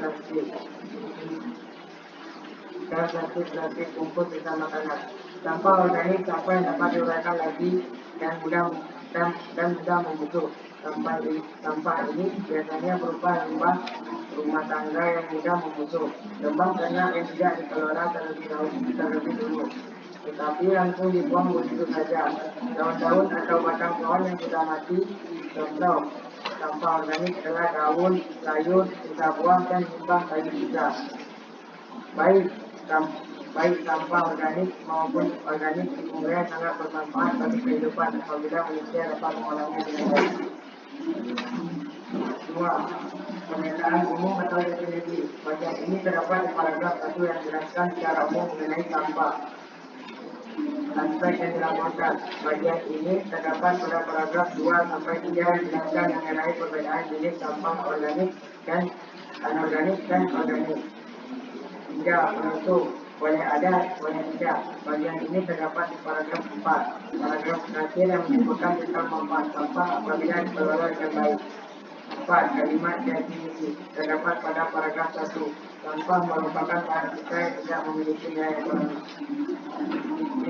plastik bungkus sisa makanan. Sampah organik sampah yang dapat diuraikan lagi dan mudah membusuk. Sampah ini biasanya berupa limbah rumah tangga yang mudah membusuk, lembah tanah yang tidak dikelola terlebih dulu, tetapi langsung dibuang begitu saja. Daun-daun atau batang pohon yang sudah mati. Contoh sampah organik adalah daun, sayur, sisa buah dan limbah kayu juga. Baik sampah organik maupun organik di bumi sangat bermanfaat bagi kehidupan apabila manusia dapat mengolahnya dengan baik. 2. Pernyataan umum atau definisi. Bagian ini terdapat di paragraf 1 yang menjelaskan secara umum mengenai sampah. Aspek yang dilaporkan. Bagian ini terdapat pada paragraf 2 sampai 3 yang menjelaskan mengenai perbedaan jenis sampah organik dan anorganik dan organik. 3. Penutup. Boleh ada, boleh tidak. Bagian ini terdapat di paragraf 4. Paragraf terakhir yang menyebutkan tentang manfaat sampah apabila dikelola dengan baik. 4. Kalimat definisi terdapat pada paragraf 1. Sampah merupakan bahan sisa yang tidak memiliki nilai ekonomi.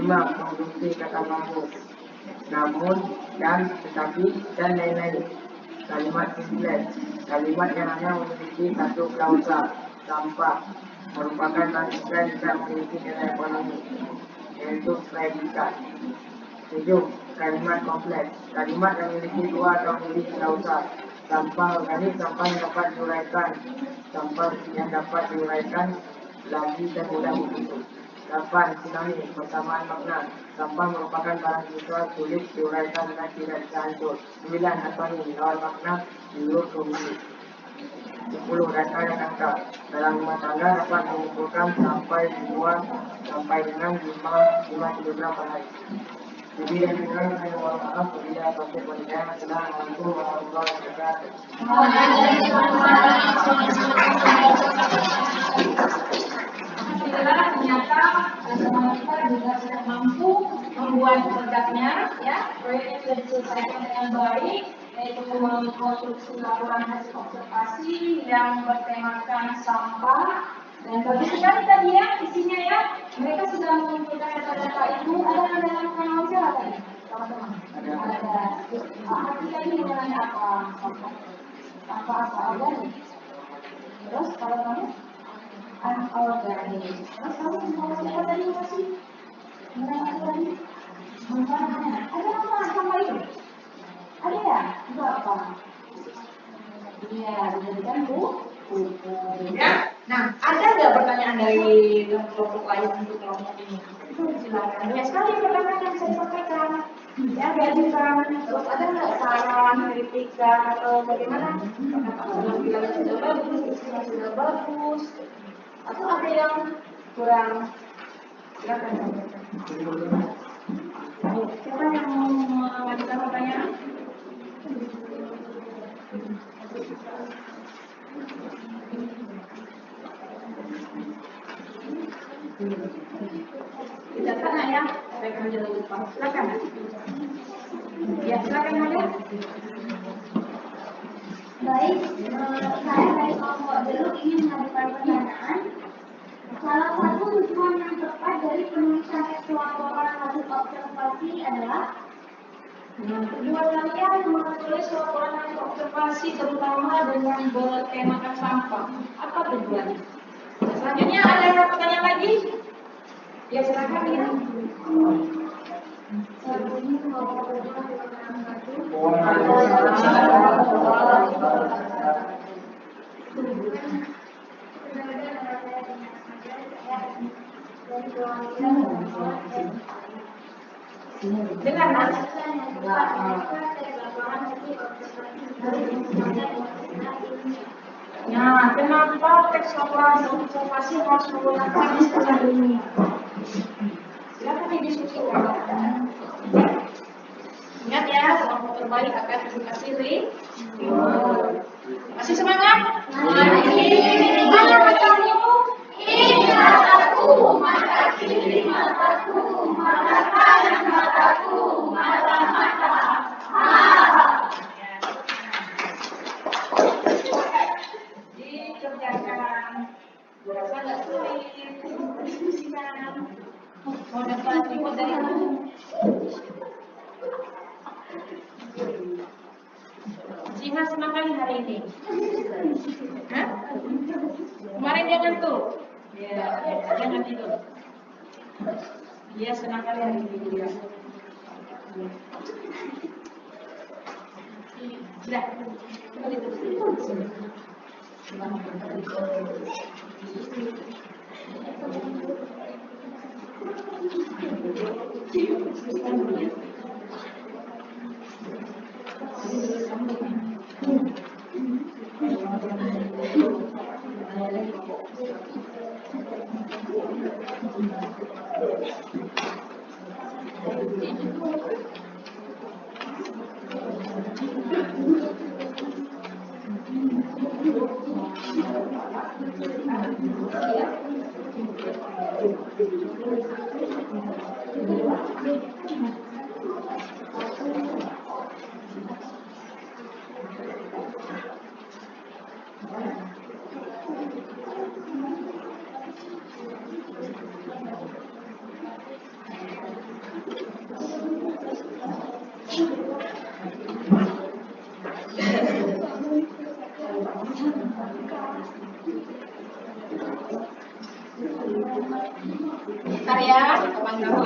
5. Fungsi kata mampu. namun, dan, tetapi, dan lain-lain. Kalimat simple, kalimat yang hanya memiliki satu klausa, tanpa merupakan bangsa tidak memiliki nilai ekonomi, yaitu predikat. 7. Kalimat kompleks, kalimat yang memiliki dua atau lebih klausa, tanpa organik, tanpa yang dapat diuraikan, lagi dan mudah dibentuk. 8. Sinonim, persamaan makna, tanpa merupakan barang visual, sulit diuraikan dan tidak bisa hancur. 9. Antonim, lawan makna, diurut rumit. 10. Data dan angka, dalam rumah tangga dapat mengumpulkan sampai 2 sampai dengan 5 kilogram per hari. Jadi yang bilang saya mohon maaf apabila topik pernikahan sedang Assalamualaikum warahmatullahi wabarakatuh. Alhamdulillah ternyata teman kita juga sudah mampu membuat produknya, ya. Proyeknya sudah diselesaikan dengan baik, yaitu konstruksi laporan hasil observasi yang bertemakan sampah. Dan bagus sekali tadi ya isinya ya. Mereka sudah mengumpulkan data-data itu. Ada dalam kanal siapa tadi, teman-teman? Ada. Artinya ini mengenai apa? Sampah apa organik? Terus kalau kamu? Anorganik. Terus kamu informasi apa tadi masih? Mengenai organik? Manfaatnya. Ada apa sama itu? Ada ya? Itu apa? Iya, dijadikan buku. Ya. Nah, ada nggak pertanyaan dari kelompok lain untuk kelompok ini? Silakan. Banyak sekali pertanyaan yang saya sampaikan. Ya, diajukan. Terus ada nggak saran, kritikan atau bagaimana? Apakah bilang sudah bagus, isinya sudah bagus, atau ada yang kurang? Silakan. Siapa yang mau mengajukan pertanyaan? Tidak pernah ya, saya akan jangan lupa. Silakan. Ya, silakan Mada. Baik, saya dari kelompok dulu ingin mengajukan pertanyaan. Salah satu tujuan yang tepat dari penulisan teks laporan hasil observasi adalah Tujuan kalian menulis laporan hasil observasi terutama dengan bertemakan sampah. Apa tujuannya? Selanjutnya ada pertanyaan lagi? Ya, silakan ya. Dengar Mas. Nah, kenapa teks laporan observasi harus menggunakan istilah ini? Silakan didiskusikan. Ingat ya, kelompok terbaik akan dikasih masih semangat? Mana matamu? mataku, mata kiri mataku, mata kanan mataku, mata. Dikerjakan. Berasa nggak sulit? Diskusikan. Mau dapat reward dari aku? Cina senang kali hari ini. Hah? Kemarin dia ngantuk. Ya, jangan tidur. Dia senang kali hari ini dia. Sudah.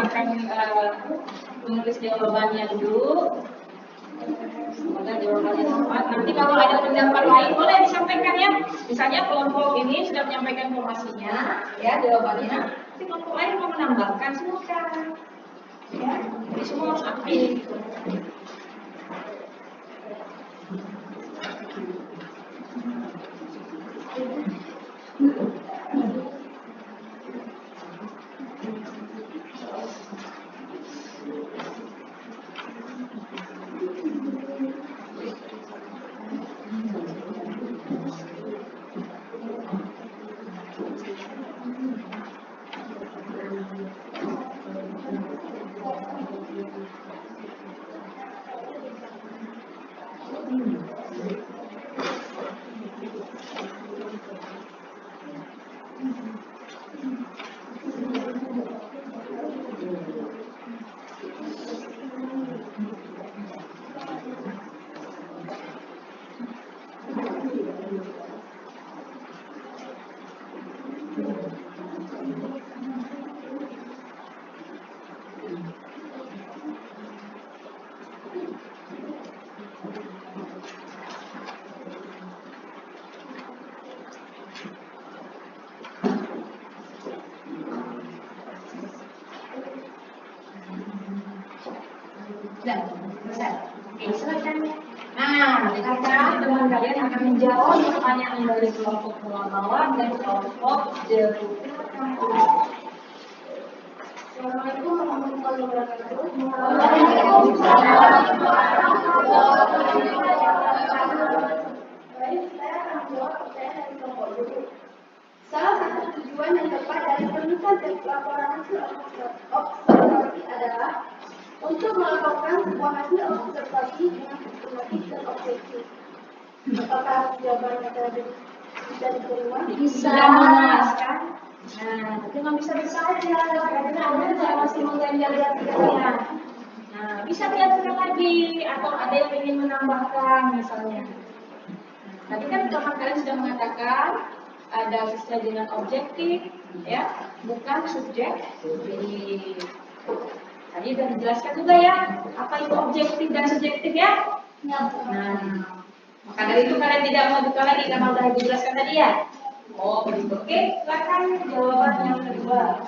akan menulis jawabannya dulu. Semoga jawabannya tepat. Nanti kalau ada pendapat lain boleh disampaikan ya. Misalnya kelompok ini sudah menyampaikan informasinya, ya jawabannya. Nanti kelompok lain mau menambahkan silakan. Ya, jadi semua harus aktif. Sudah selesai. Oke, silakan. Nah, sekarang teman kalian akan menjawab pertanyaan dari kelompok bola bawah dan kelompok jeruk. Assalamualaikum warahmatullahi wabarakatuh. Baik, saya akan menjawab pertanyaan dari kelompok dulu. Salah satu tujuan yang tepat dari penulisan teks laporan hasil observasi adalah untuk melaporkan sebuah hasil observasi dengan sistematis dan objektif. Apakah jawabannya tadi bisa diterima? Bisa memuaskan. Nah, cuma bisa saja karena Anda masih mengganjal di hati kalian. Nah, bisa diaturkan lagi atau ada yang ingin menambahkan misalnya. Tadi kan teman kalian sudah mengatakan ada sesuai dengan objektif, ya, bukan subjek. Jadi tadi sudah dijelaskan juga ya, apa itu objektif dan subjektif ya. Nah, maka dari itu kalian tidak mau buka lagi karena sudah dijelaskan tadi ya. Oh, begitu. Oke, silakan jawaban yang kedua.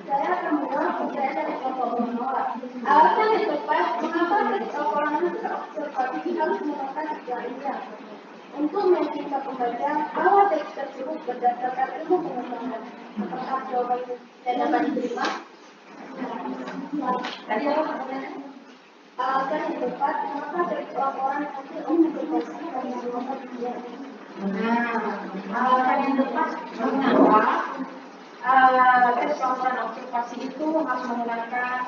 Saya akan menjawab pertanyaan dari kelompok menolak. Alasan yang tepat mengapa teks laporan hasil observasi harus menggunakan istilah untuk meyakinkan pembaca bahwa teks tersebut berdasarkan ilmu pengetahuan. Apakah jawaban saya dapat diterima? Tadi apa pertanyaannya? Alasan yang tepat mengapa teks laporan hasil observasi harus menggunakan istilah Nah, alasan yang tepat mengapa tes laporan observasi itu harus menggunakan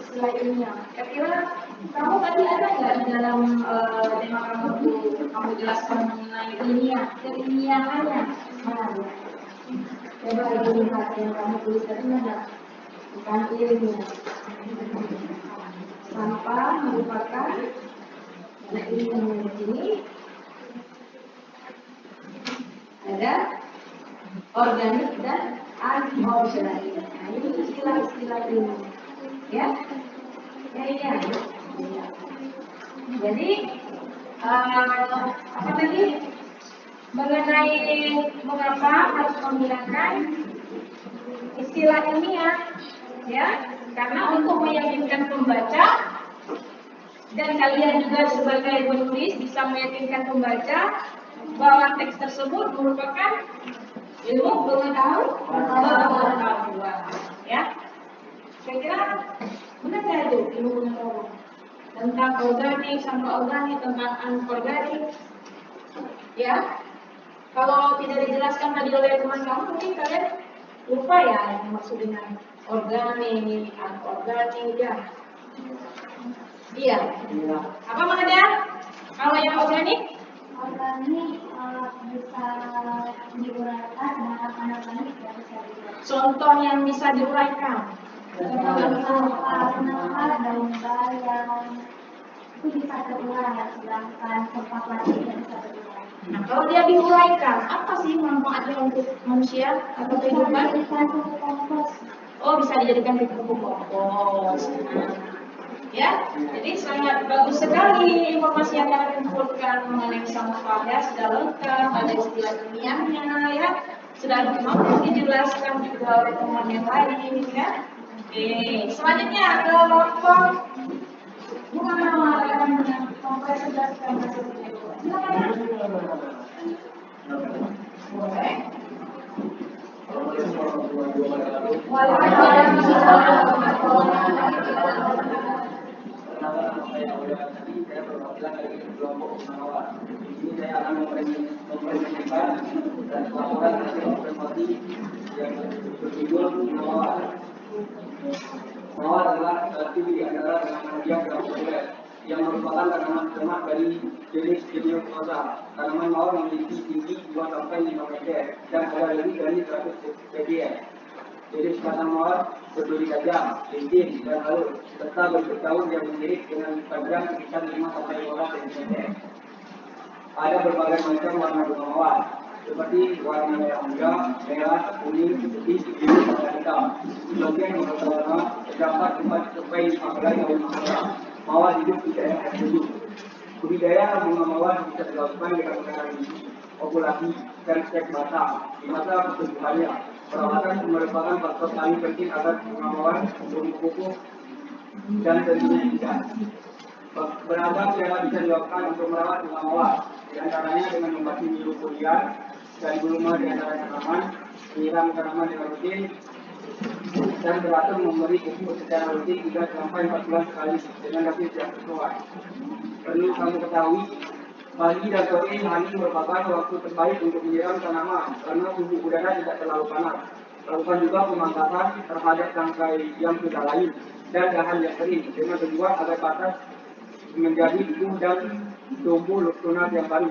istilah ilmiah. Kira-kira kamu tadi ada nggak di dalam tema kamu tuh kamu jelaskan mengenai ilmiah, keilmiahannya mana ya? Coba dilihat yang kamu tulis tadi mana? Bukan ilmiah. Sampah merupakan ilmiah di sini. Ada organik dan anorganik. Nah, ini istilah-istilah ini, ya. Ya. Jadi apa tadi mengenai mengapa harus menggunakan istilah ilmiah, ya? Karena untuk meyakinkan pembaca dan kalian juga sebagai penulis bisa meyakinkan pembaca bahwa teks tersebut merupakan ilmu pengetahuan, ya. Kira-kira benar nggak itu ilmu pengetahuan tentang organik, sampah organik, tentang anorganik, ya? Kalau tidak dijelaskan tadi oleh teman kamu, mungkin kalian lupa ya yang maksud dengan organik, anorganik, ya. Iya. Apa maksudnya? Kalau yang organik? Organik bisa diuraikan dan anorganik tidak bisa diuraikan. Contoh yang bisa diuraikan. Sampah, daun bayam itu bisa terurai, sedangkan sampah plastik tidak bisa terurai. Nah, kalau dia diuraikan, apa sih manfaatnya untuk manusia atau kehidupan? Dijadikan pupuk kompos. Oh, bisa dijadikan pupuk kompos. Ya, jadi sangat bagus sekali informasi yang kalian kumpulkan mengenai sampah ya, sudah lengkap, ada istilah ilmiahnya ya, sudah mampu dijelaskan juga oleh teman yang lain ya. Oke, selanjutnya kelompok bunga mawar akan mempresentasikan hasilnya. Silakan. Boleh. Ini saya akan mempresentasikan dan laporan hasil observasi yang berjudul Mawar. Mawar adalah satu di antara tanaman hias yang populer yang merupakan tanaman ternak dari jenis Geniosa. Tanaman mawar memiliki tinggi 2-5 meter dan ada lebih dari 100 ppm. Jenis batang mawar berduri tajam, licin, dan halus, serta berdaun yang mirip dengan panjang sekitar 5-15 cm. Ada berbagai macam warna bunga mawar, seperti warna merah muda, merah, kuning, putih, biru, dan hitam. Sebagian beberapa warna terdapat 4-5 helai daun mawar hidup di daerah tersebut. Budidaya bunga mawar bisa dilakukan dengan mengenai populasi dan seks batang di masa pertumbuhannya. Perawatan merupakan faktor paling penting agar bunga mawar tumbuh kukuh dan tentunya indah. Beragam cara bisa dilakukan untuk merawat bunga mawar, di antaranya dengan membasmi bulu foliar dan gulma di antara tanaman, menyiram tanaman dengan rutin, dan teratur memberi pupuk secara rutin 3-4 bulan sekali dengan hasil yang sesuai. Perlu kamu ketahui, pagi dan sore hari merupakan waktu terbaik untuk menyiram tanaman karena suhu udara tidak terlalu panas. Lakukan juga pemangkasan terhadap tangkai yang sudah layu dan dahan yang kering dengan tujuan agar panas menjadi utuh dan tumbuh tunas yang baru.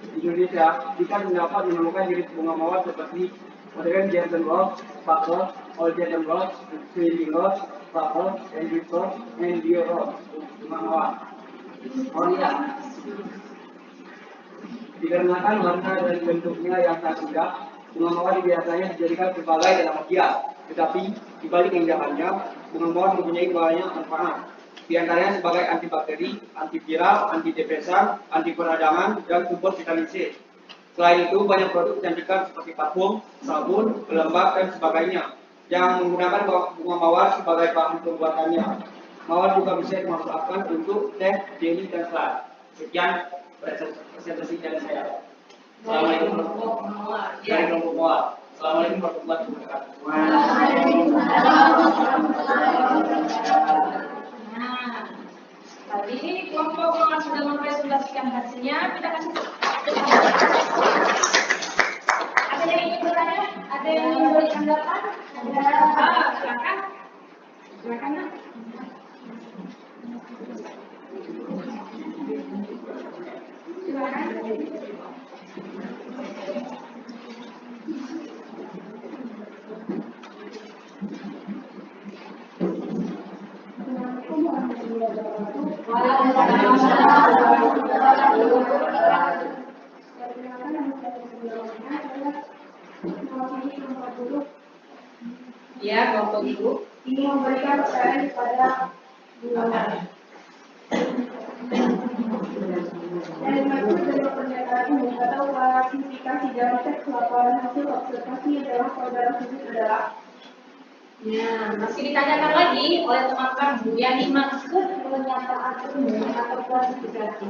Di Indonesia, kita dapat menemukan jenis bunga mawar seperti modern German Rose, Park Rose, Old German Rose, Swinging Rose, Park Rose, English Rose, and Dio Rose. Bunga mawar. Warna. Dikarenakan warna dan bentuknya yang sangat indah, bunga mawar biasanya dijadikan sebagai tanaman hias. Tetapi di balik keindahannya, bunga mawar mempunyai banyak manfaat. Di antaranya sebagai antibakteri, antiviral, antidepresan, anti peradangan, dan sumber vitamin C. Selain itu, banyak produk kecantikan seperti parfum, sabun, pelembab, dan sebagainya yang menggunakan bunga mawar sebagai bahan pembuatannya. Mawar juga bisa dimanfaatkan untuk teh, jelly, dan salad. Sekian presentasi dari saya. Assalamualaikum warahmatullahi wabarakatuh. Assalamualaikum warahmatullahi wabarakatuh. Nah, tadi kelompok yang sudah mempresentasikan hasilnya, kita kasih. Ada yang ingin bertanya? Ada yang ingin beri tanggapan? Silakan. Silakan, Nak. Ya, kelompok ibu Ini memberikan pertanyaan kepada dari maksud dari pernyataan ini atau klasifikasi dalam teks laporan hasil observasi adalah saudara fisik adalah. Ya, masih ditanyakan lagi oleh teman kamu yang dimaksud pernyataan umum atau klasifikasi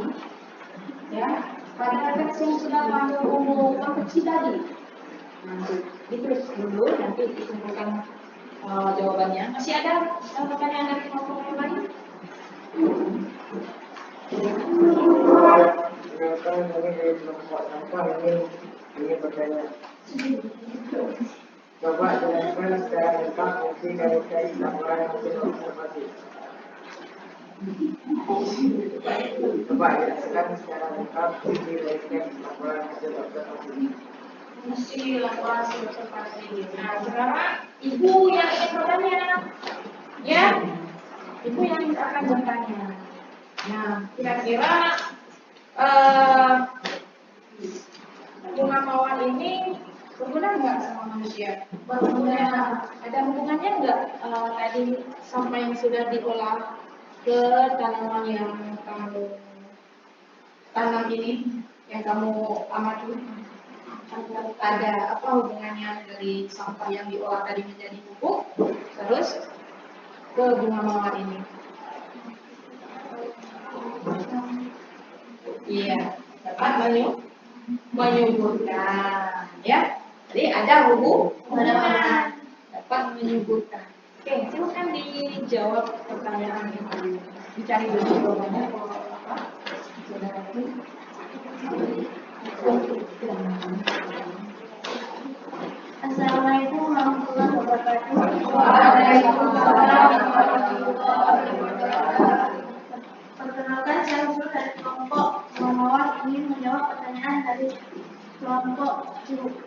ya pada teks yang sudah kamu konstruksi tadi. Nanti ditulis dulu, nanti dikumpulkan jawabannya. Masih ada pertanyaan dari kelompok yang lain? Ini bertanya. Coba jelaskan secara lengkap fungsi dari tes laporan hasil observasi. Coba jelaskan secara lengkap fungsi dari tes laporan hasil observasi. Fungsi laporan hasil observasi. Nah, sekarang ibu yang ingin bertanya, ya, ibu yang akan bertanya. Nah, kira-kira bunga mawar ini Berguna nggak sama manusia? Berguna. Ada hubungannya nggak tadi sampah yang sudah diolah ke tanaman yang kamu tanam ini, yang kamu amati? Ada apa hubungannya dari sampah yang diolah tadi menjadi pupuk, terus ke bunga mawar ini? Iya, dapat menyuburkan, ya. Jadi ada hubungan, dapat menyuburkan. Oke, silakan dijawab pertanyaan ini. Dicari dulu jawabannya kalau apa? Assalamualaikum warahmatullahi wabarakatuh. Waalaikumsalam warahmatullahi wabarakatuh. Perkenalkan, saya Usul dari kelompok Mawar ingin menjawab pertanyaan dari kelompok Curug.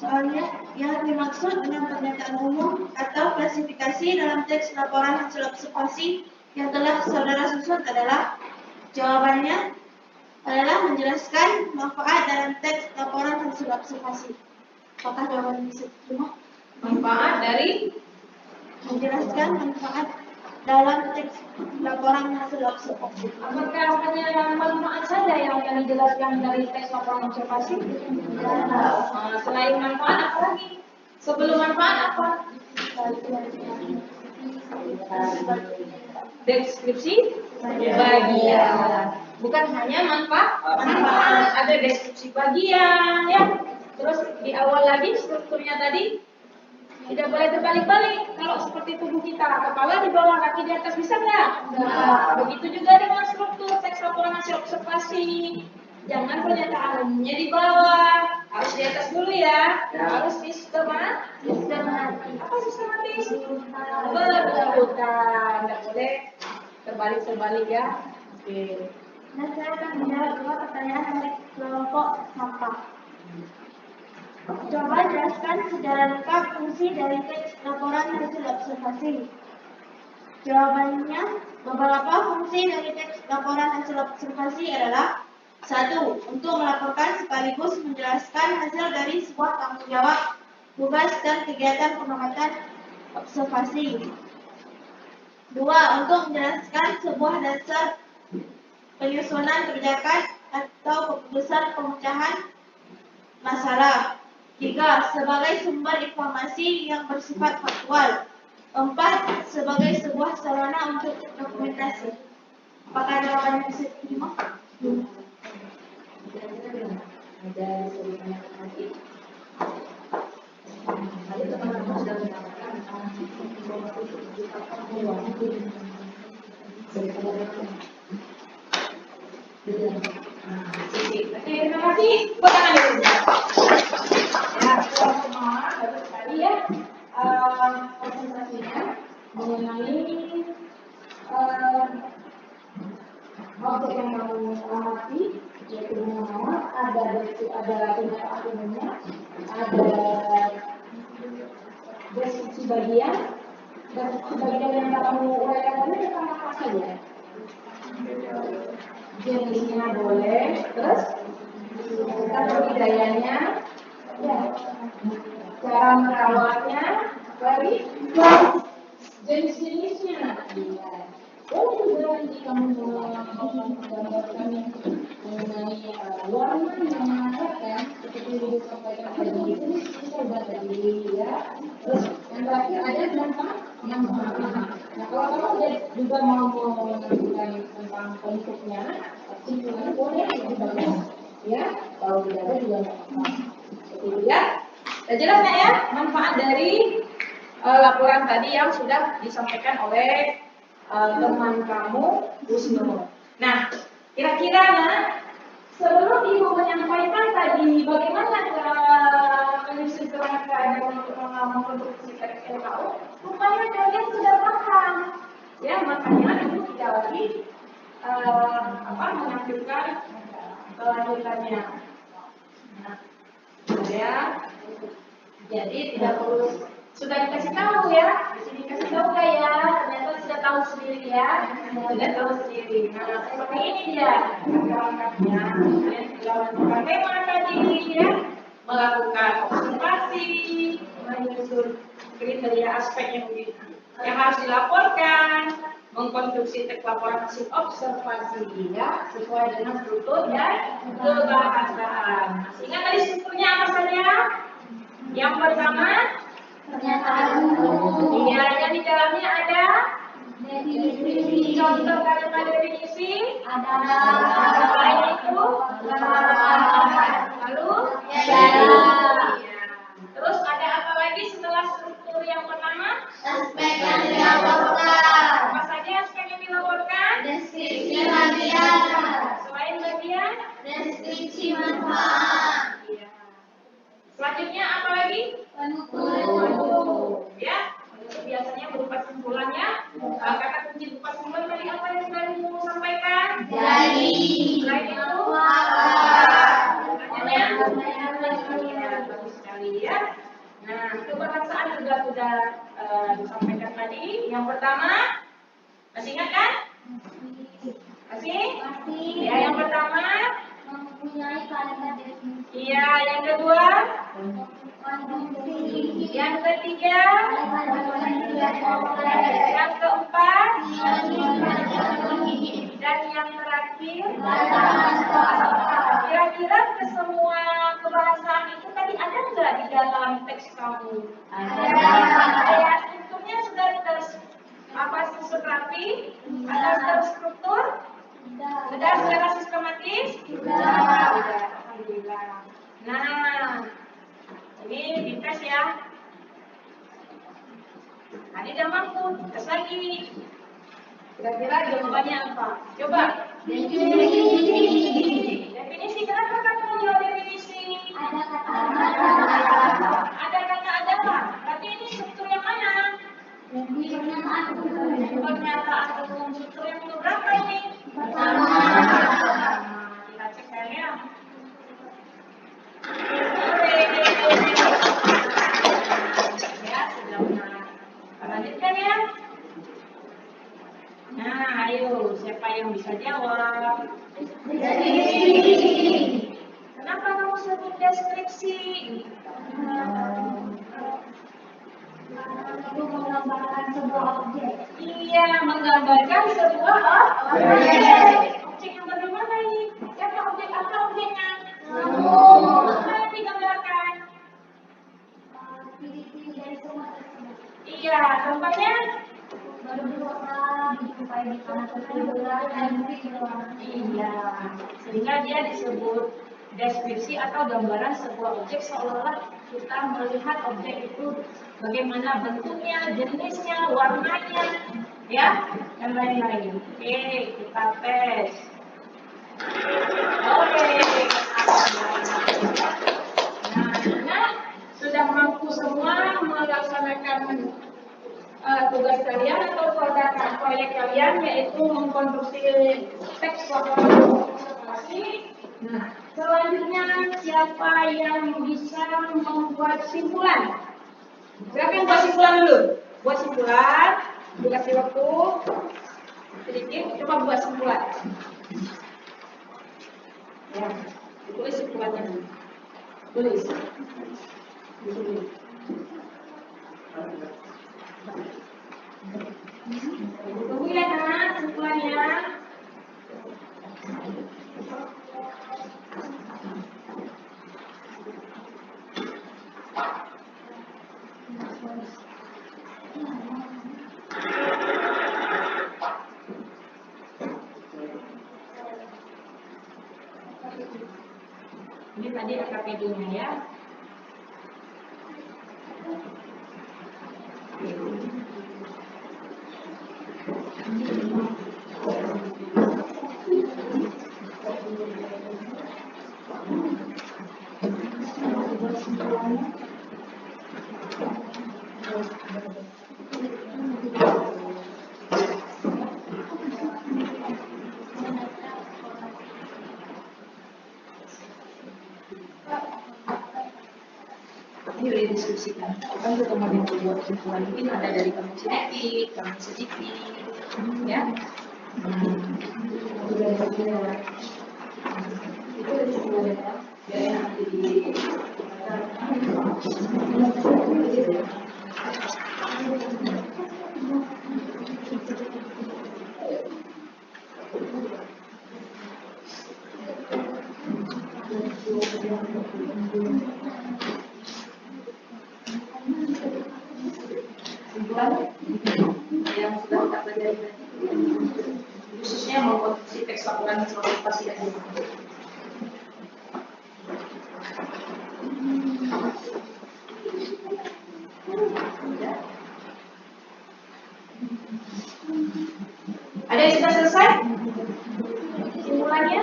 Soalnya yang dimaksud dengan pernyataan umum atau klasifikasi dalam teks laporan hasil observasi yang telah saudara susun adalah jawabannya adalah menjelaskan manfaat dalam teks laporan hasil observasi. Apakah jawaban bisa diterima? Manfaat dari Menjelaskan manfaat dalam teks laporan hasil observasi. apakah hanya manfaat saja yang akan dijelaskan dari teks laporan observasi? Selain manfaat apa lagi? Sebelum manfaat apa? Deskripsi bagian. Bukan hanya manfaat, ada deskripsi bagian, ya. Terus di awal lagi strukturnya tadi tidak boleh terbalik-balik. Kalau seperti tubuh kita, kepala di bawah, kaki di atas, bisa nggak? Begitu juga dengan struktur teks laporan hasil observasi. Jangan pernyataan umumnya di bawah, harus di atas dulu ya. Harus sistematis. Apa sistematis? Berurutan. Nggak boleh terbalik-terbalik ya. Oke. Nah, saya akan menjawab dua pertanyaan dari kelompok sampah. Coba jelaskan secara lengkap fungsi dari teks laporan hasil observasi. Jawabannya, beberapa fungsi dari teks laporan hasil observasi adalah: 1. Untuk melaporkan sekaligus menjelaskan hasil dari sebuah tanggung jawab, tugas, dan kegiatan pengamatan observasi. 2. Untuk menjelaskan sebuah dasar penyusunan kebijakan atau keputusan pemecahan masalah. 3. Sebagai sumber informasi yang bersifat faktual. 4. Sebagai sebuah sarana untuk dokumentasi. Apakah jawabannya bisa diterima? Ada sebutannya lagi. Tadi teman-teman sudah mengatakan Oke, terima kasih. Potongan dulu. Ya, semua baru sekali ya presentasinya mengenai objek yang kamu amati, yaitu bunga mawar. Ada pernyataan umumnya, ada deskripsi bagian, dan bagian yang kamu uraikan tadi tentang apa saja? Jenisnya boleh, terus tentang budidayanya, ya, cara merawatnya, lagi jenis-jenisnya. Boleh juga nanti kamu menggambarkan mengenai warna yang mengatakan seperti yang disampaikan tadi, jenis-jenis obat tadi, ya. Terus yang terakhir ada manfaat. Nah, kalau kamu juga mau menentukan tentang bentuknya, simpulannya boleh lebih bagus, ya. Kalau tidak ada juga nggak apa-apa. Seperti itu ya. Sudah jelas nggak ya manfaat dari laporan tadi yang sudah disampaikan oleh teman kamu Husnul. Nah, kira-kira sebelum ibu menyampaikan tadi bagaimana menyusun kerangka dan memproduksi teks LKU, rupanya kalian sudah paham. Ya, makanya ibu tidak lagi menampilkan kelanjutannya. Nah, ya, jadi tidak perlu Sudah dikasih tahu ya? Dikasih tahu nggak ya? Ternyata sudah tahu sendiri ya. Sudah tahu sendiri. Nah, seperti ini dia langkah-langkahnya. Kalian tinggal menentukan tema tadi ya. Melakukan observasi, menyusun kriteria aspek yang harus dilaporkan, mengkonstruksi teks laporan hasil observasi ya, sesuai dengan struktur dan kebahasaan. Ingat tadi strukturnya apa saja? Yang pertama, Pernyataan iya, yang di dalamnya ada definisi, contoh kalimat definisi, ada selain itu, lalu, ya, terus ada apa lagi setelah struktur yang pertama? aspek yang dilaporkan, Apa saja aspek yang dilaporkan? deskripsi bagian, Selain bagian, deskripsi manfaat, iya. Selanjutnya apa lagi? penutup, Ya, penutup biasanya berupa simpulannya. Kata kunci berupa simpulan tadi apa yang sudah Ibu sampaikan? jadi, Selain itu, pertanyaannya? Bagus sekali ya. Nah, kebahasaan juga sudah disampaikan tadi. Yang pertama, masih ingat kan? Masih? Ya, yang pertama. mempunyai kalimat definisi, Iya, yang kedua. konstruksi, Yang ketiga. kalimat Yang keempat. definisi, Dan yang terakhir. kalimat Kira-kira ke semua kebahasaan itu tadi ada nggak di dalam teks kamu? Ya, strukturnya sudah tersusun rapi, ada terstruktur, sudah secara sistematis. Sudah, alhamdulillah. Nah, ini dites ya. Tadi udah mampu, tes lagi. Kira-kira jawabannya apa? Coba. Definisi, kenapa kamu menjawab definisi? Ada kata adalah. Berarti ini struktur yang mana? Pernyataan umum. Struktur yang berapa ini? Kita cek ya. Ya, sudah benar. Lanjutkan ya. Nah, ayo, siapa yang bisa jawab? Kenapa kamu sebut deskripsi? menggambarkan sebuah objek. Iya, menggambarkan sebuah objek. Objek yang bagaimana ini? Siapa objek apa objeknya? Apa yang digambarkan? Ciri-ciri dari semua tersebut. Iya, contohnya? Berdua dijumpai di tanah tersebelah dan di luar. Iya, sehingga dia disebut deskripsi atau gambaran sebuah objek seolah-olah kita melihat objek itu bagaimana bentuknya, jenisnya, warnanya, ya, dan lain-lain. Oke, kita tes. Oke. Nah, sudah mampu semua melaksanakan tugas kalian atau proyek kalian, yaitu mengkonstruksi teks laporan observasi. Nah, selanjutnya siapa yang bisa membuat simpulan? Silakan buat simpulan dulu. Buat simpulan, dikasih waktu sedikit, coba buat simpulan. Ya, ditulis simpulannya dulu. Tulis. Ditulis. Tunggu ya nak, simpulannya. Ini tadi AKPD-nya ya. Yuk didiskusikan. Kan pertemuan yang kedua kesimpulan mungkin ada dari kamu sedikit, kamu sedikit, ya. Itu kesimpulannya, biar nanti di kesimpulan yang sudah kita pelajari tadi, khususnya mengkonstruksi teks laporan hasil observasi dan ilmuwan. Ada yang sudah selesai? Kesimpulannya?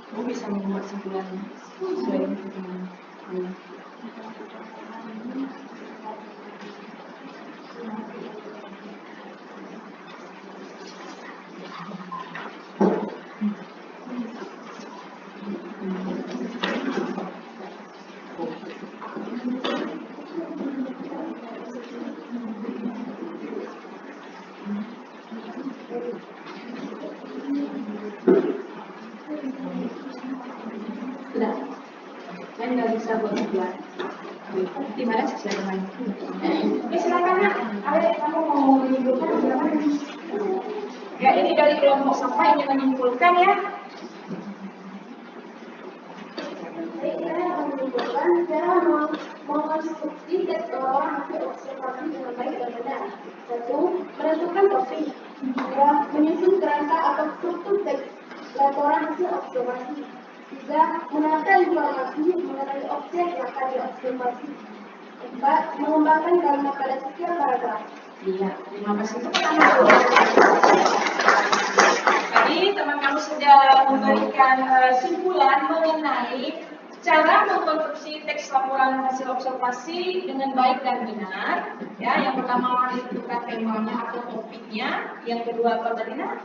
Kamu bisa membuat kesimpulannya sesuai dengan kesimpulan. Sudah, saya nggak bisa buat kesimpulan. Di mana sesuai dengan Silakan nak. Ayo kamu mau menyimpulkan silakan. Ya ini dari kelompok sampah ingin menyimpulkan ya. Baik, saya akan menunjukkan cara mengkonstruksi teks laporan hasil observasi dengan baik dan benar. 1. Menentukan topik. 2. Menyusun kerangka atau struktur teks laporan hasil observasi. 3. Menata informasi mengenai objek yang akan diobservasi. 4. Mengembangkan kalimat pada setiap paragraf. Iya, terima kasih. Tadi teman kamu sudah memberikan simpulan mengenai cara mengkonstruksi teks laporan hasil observasi dengan baik dan benar. Ya, yang pertama ditentukan temanya atau topiknya. Yang kedua apa tadi nak?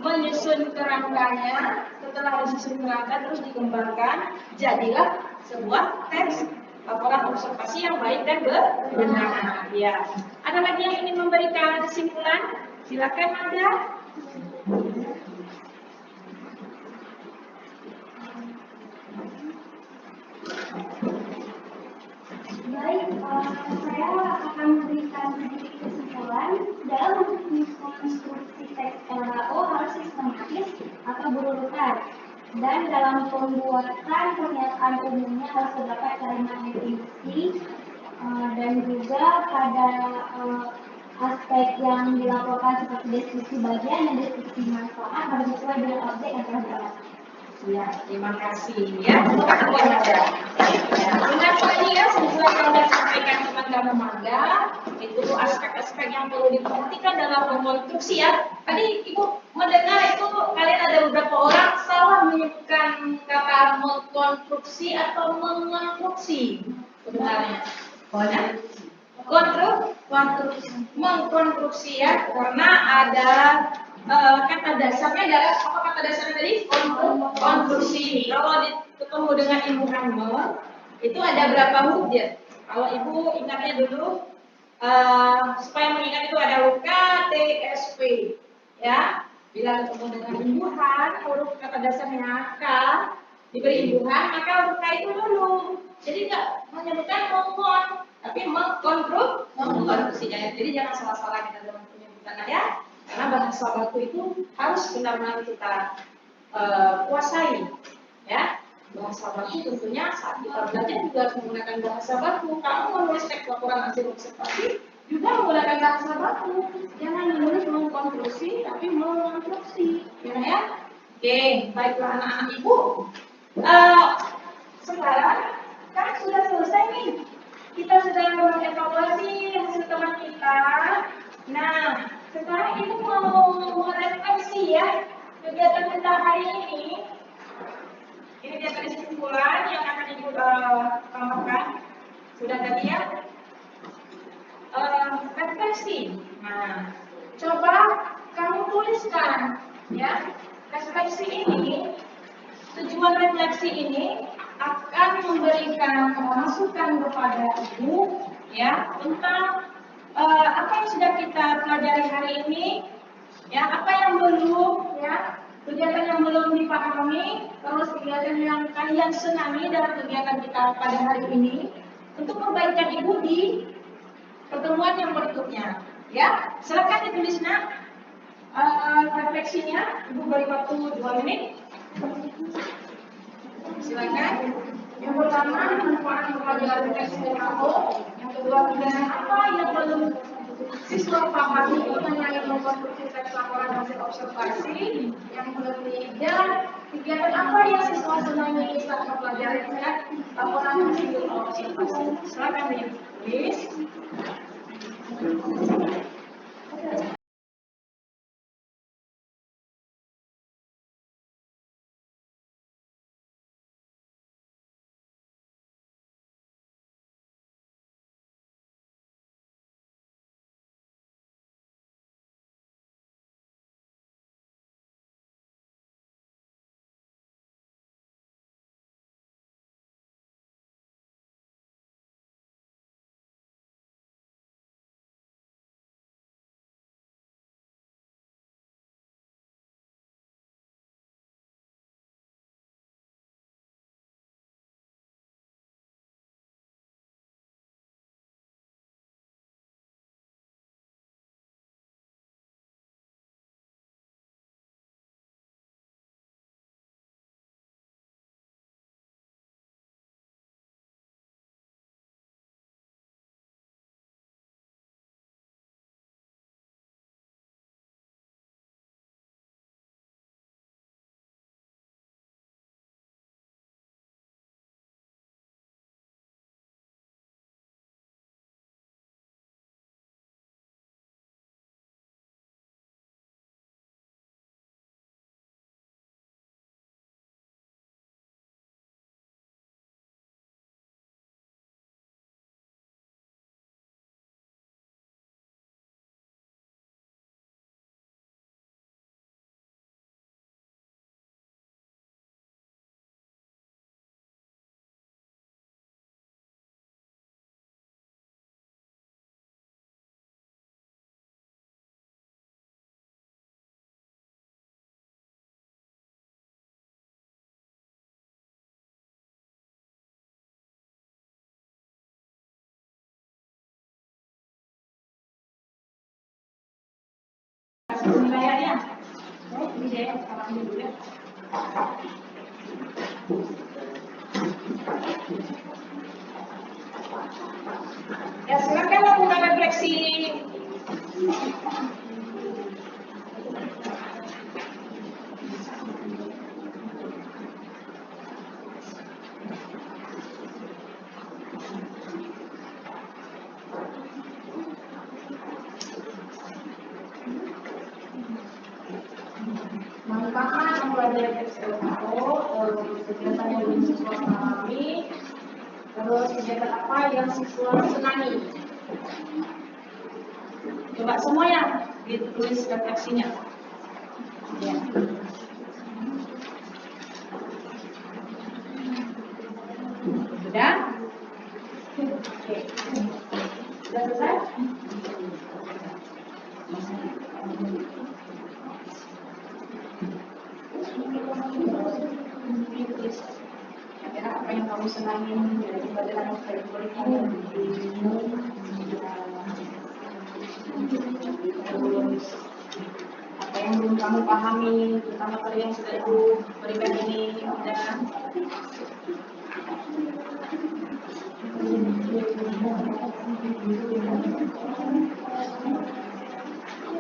Menyusun kerangkanya. Setelah disusun kerangka terus dikembangkan, jadilah sebuah teks laporan observasi yang baik dan benar. Ya. Ada lagi yang ingin memberikan kesimpulan? Silakan ada. Baik, saya akan memberikan sedikit kesimpulan. Dalam konstruksi teks LHO harus sistematis atau berurutan. Dan dalam pembuatan pernyataan umumnya harus terdapat kalimat definisi dan juga pada aspek yang dilaporkan seperti deskripsi bagian dan deskripsi manfaat harus sesuai dengan objek yang telah dilaporkan. Ya, terima kasih ya. Ya, ingat tadi ya sesuai yang sudah disampaikan teman kamu Mangga, itu aspek-aspek yang perlu diperhatikan dalam mengkonstruksi ya. Tadi Ibu mendengar itu kalian ada beberapa orang salah menyebutkan kata mengkonstruksi atau mengonstruksi sebenarnya. Mengkonstruksi ya, karena ada kata dasarnya adalah apa kata dasarnya tadi? Konstruksi. Kalau ketemu dengan ilmu hammer itu ada berapa huruf dia? Kalau ibu ingatnya dulu supaya mengingat itu ada huruf K, T, S, P, ya. Bila ketemu dengan imbuhan huruf kata dasarnya K diberi imbuhan maka huruf K itu dulu. Jadi nggak menyebutkan mengkon, tapi mengkonstruksi. Jadi jangan salah-salah kita dalam penyebutan ya. Karena bahasa baku itu harus benar-benar kita kuasai, ya. Bahasa baku tentunya saat kita belajar juga harus menggunakan bahasa baku. Kamu menulis teks laporan hasil observasi juga menggunakan bahasa baku. Jangan menulis mengkonstruksi, tapi mengonstruksi, ya. Oke, baiklah anak-anak ibu. Sekarang kan sudah selesai nih. Kita sudah mengevaluasi hasil teman kita Ini dia tadi kesimpulan yang akan Ibu tambahkan. Sudah tadi ya. Refleksi. Nah, coba kamu tuliskan ya. Refleksi ini, tujuan refleksi ini akan memberikan masukan kepada Ibu ya tentang apa yang sudah kita pelajari hari ini, ya apa yang belum, ya kegiatan yang belum dipahami, terus kegiatan yang kalian senangi dalam kegiatan kita pada hari ini untuk perbaikan Ibu di pertemuan yang berikutnya. Ya, silakan ditulis refleksinya. Ibu beri waktu 2 menit. Silakan. Yang pertama, manfaat mempelajari teks PKO. Yang kedua, pidana apa yang belum siswa pahami mengenai mengkonstruksi teks laporan hasil observasi. Yang ketiga, kegiatan apa yang siswa senangi saat mempelajari teks laporan hasil observasi. Silakan ditulis. Penilaiannya. Ini saya salah dulu ya. Ya, silakan lakukan refleksi. Manfaat mempelajari teks PKO, kegiatan yang belum siswa pahami, terus kegiatan apa yang siswa senangi. Coba semuanya ditulis refleksinya. Ya. Sudah? Oke. Sudah selesai? Apa yang kamu senangi dari pelajaran kurikulum apa yang belum kamu pahami, terutama tadi yang sudah Ibu berikan ini, dan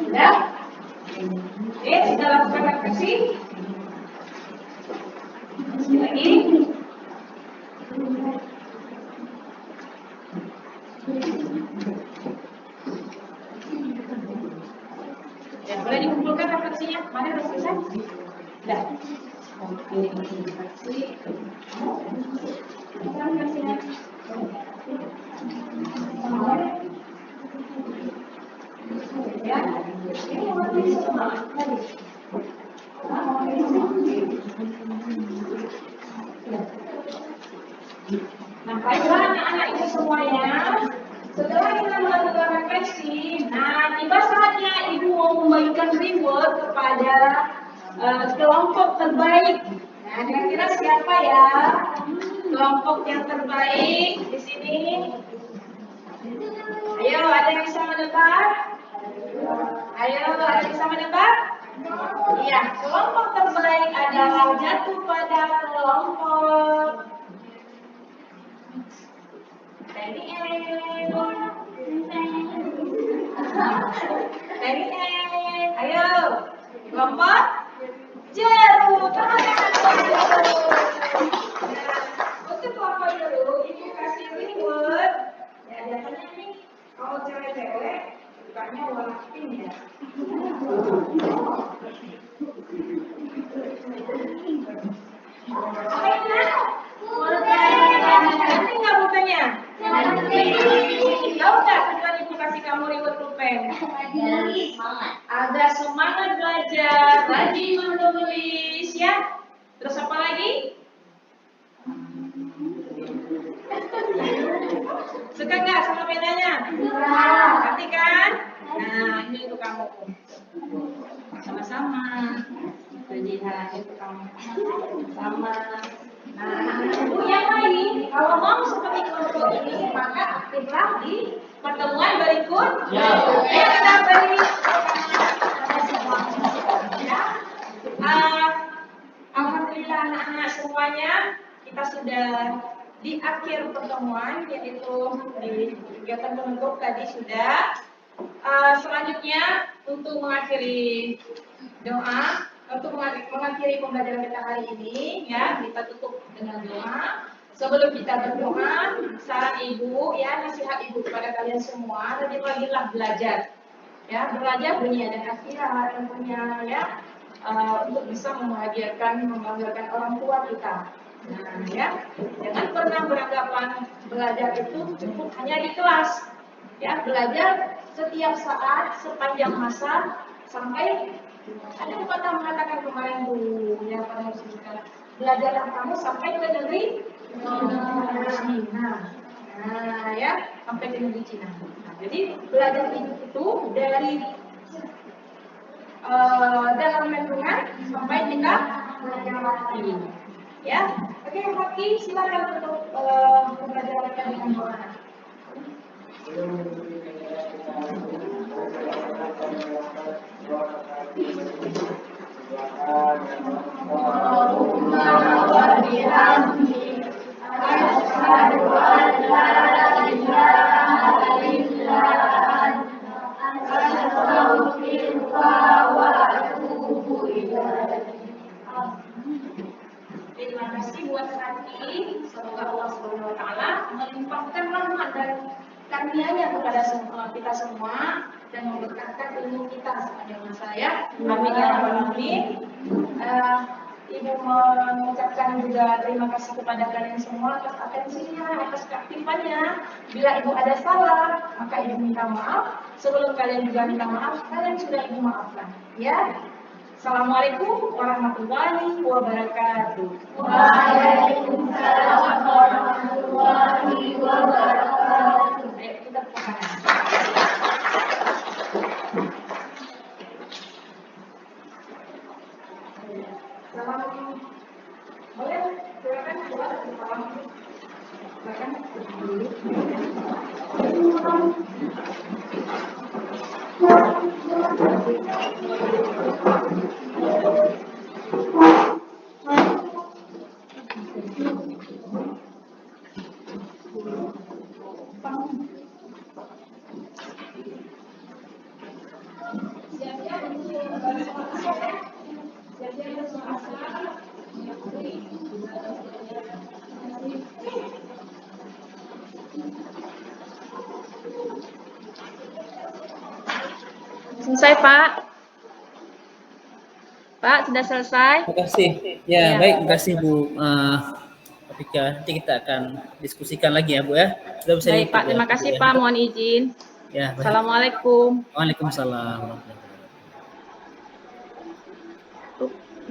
sudah? Oke, sudah lakukan refleksi? Sekali lagi. Ya, boleh dikumpulkan refleksinya. Mana udah selesai? Sudah. Oke, refleksi. Nah, baiklah anak-anak ini semuanya, setelah kita melakukan refleksi, nah tiba saatnya Ibu mau membagikan reward kepada kelompok terbaik. Nah, kira-kira siapa ya kelompok yang terbaik di sini? Ayo, ada yang bisa menebak? Ayo, ada yang bisa menebak? Iya, kelompok terbaik adalah jatuh pada kelompok Teddy ayo, kelompok jeruk. Untuk kelompok jeruk, Ibu kasih reward. Ya, biasanya nih, kalau cewek-cewek, sukanya warna pink ya. Nanti nggak pulpennya? Ya udah, kemudian Ibu kasih kamu reward pulpen. Agak semangat belajar, rajin menulis ya. Terus apa lagi? Suka nggak sama bedanya? Cantik kan? Nah, ini untuk kamu. Sama-sama. Jadi itu kamu. Sama. Nah, Ibu yang lain, kalau mau seperti kelompok ini, maka aktiflah di pertemuan berikutnya. Ya, kita beri. Ya. Alhamdulillah anak-anak semuanya, kita sudah di akhir pertemuan, yaitu di kegiatan penutup tadi sudah. Selanjutnya untuk mengakhiri doa, untuk mengakhiri pembelajaran kita hari ini, ya kita tutup dengan doa. Sebelum kita berdoa, saran Ibu, ya nasihat Ibu kepada kalian semua, rajin-rajinlah belajar, ya belajar dunia dan akhirat tentunya, ya untuk bisa membahagiakan, membanggakan orang tua kita. Nah, ya jangan pernah beranggapan belajar itu cukup hanya di kelas, ya belajar setiap saat sepanjang masa sampai ada pepatah mengatakan kemarin tuh yang pernah disebutkan, belajarlah kamu sampai ke negeri Cina. Nah, ya sampai ke negeri Cina. Nah, jadi belajar itu dari dalam lingkungan sampai kita melewati. Ya, oke Fakih, silakan untuk pembelajaran dengan doa. Allahumma wa bihamdika asyhadu an la ilaha illa anta astaghfiruka wa atubu ilaik. Terima kasih buat Fakih. Semoga Allah Subhanahu wa taala melimpahkan rahmat dan karunia-Nya kepada kita semua dan memberkatkan ilmu kita sepanjang masa ya. Amin ya rabbal alamin. Ibu mengucapkan juga terima kasih kepada kalian semua atas atensinya, atas keaktifannya. Bila Ibu ada salah, maka Ibu minta maaf. Sebelum kalian juga minta maaf, kalian sudah Ibu maafkan. Ya. Assalamualaikum warahmatullahi wabarakatuh. Waalaikumsalam warahmatullahi wabarakatuh. Ayo kita buka. Salam. Boleh? Silakan buat salam. Silakan. Selesai, Pak. Pak, sudah selesai. Terima kasih. Ya, baik, terima kasih Bu Rafika. Nanti kita akan diskusikan lagi ya, Bu ya. Sudah bisa baik, Pak. Terima kasih, Pak. Mohon izin. Ya, baik. Assalamualaikum. Waalaikumsalam.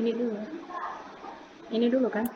Ini dulu. Ini dulu kan?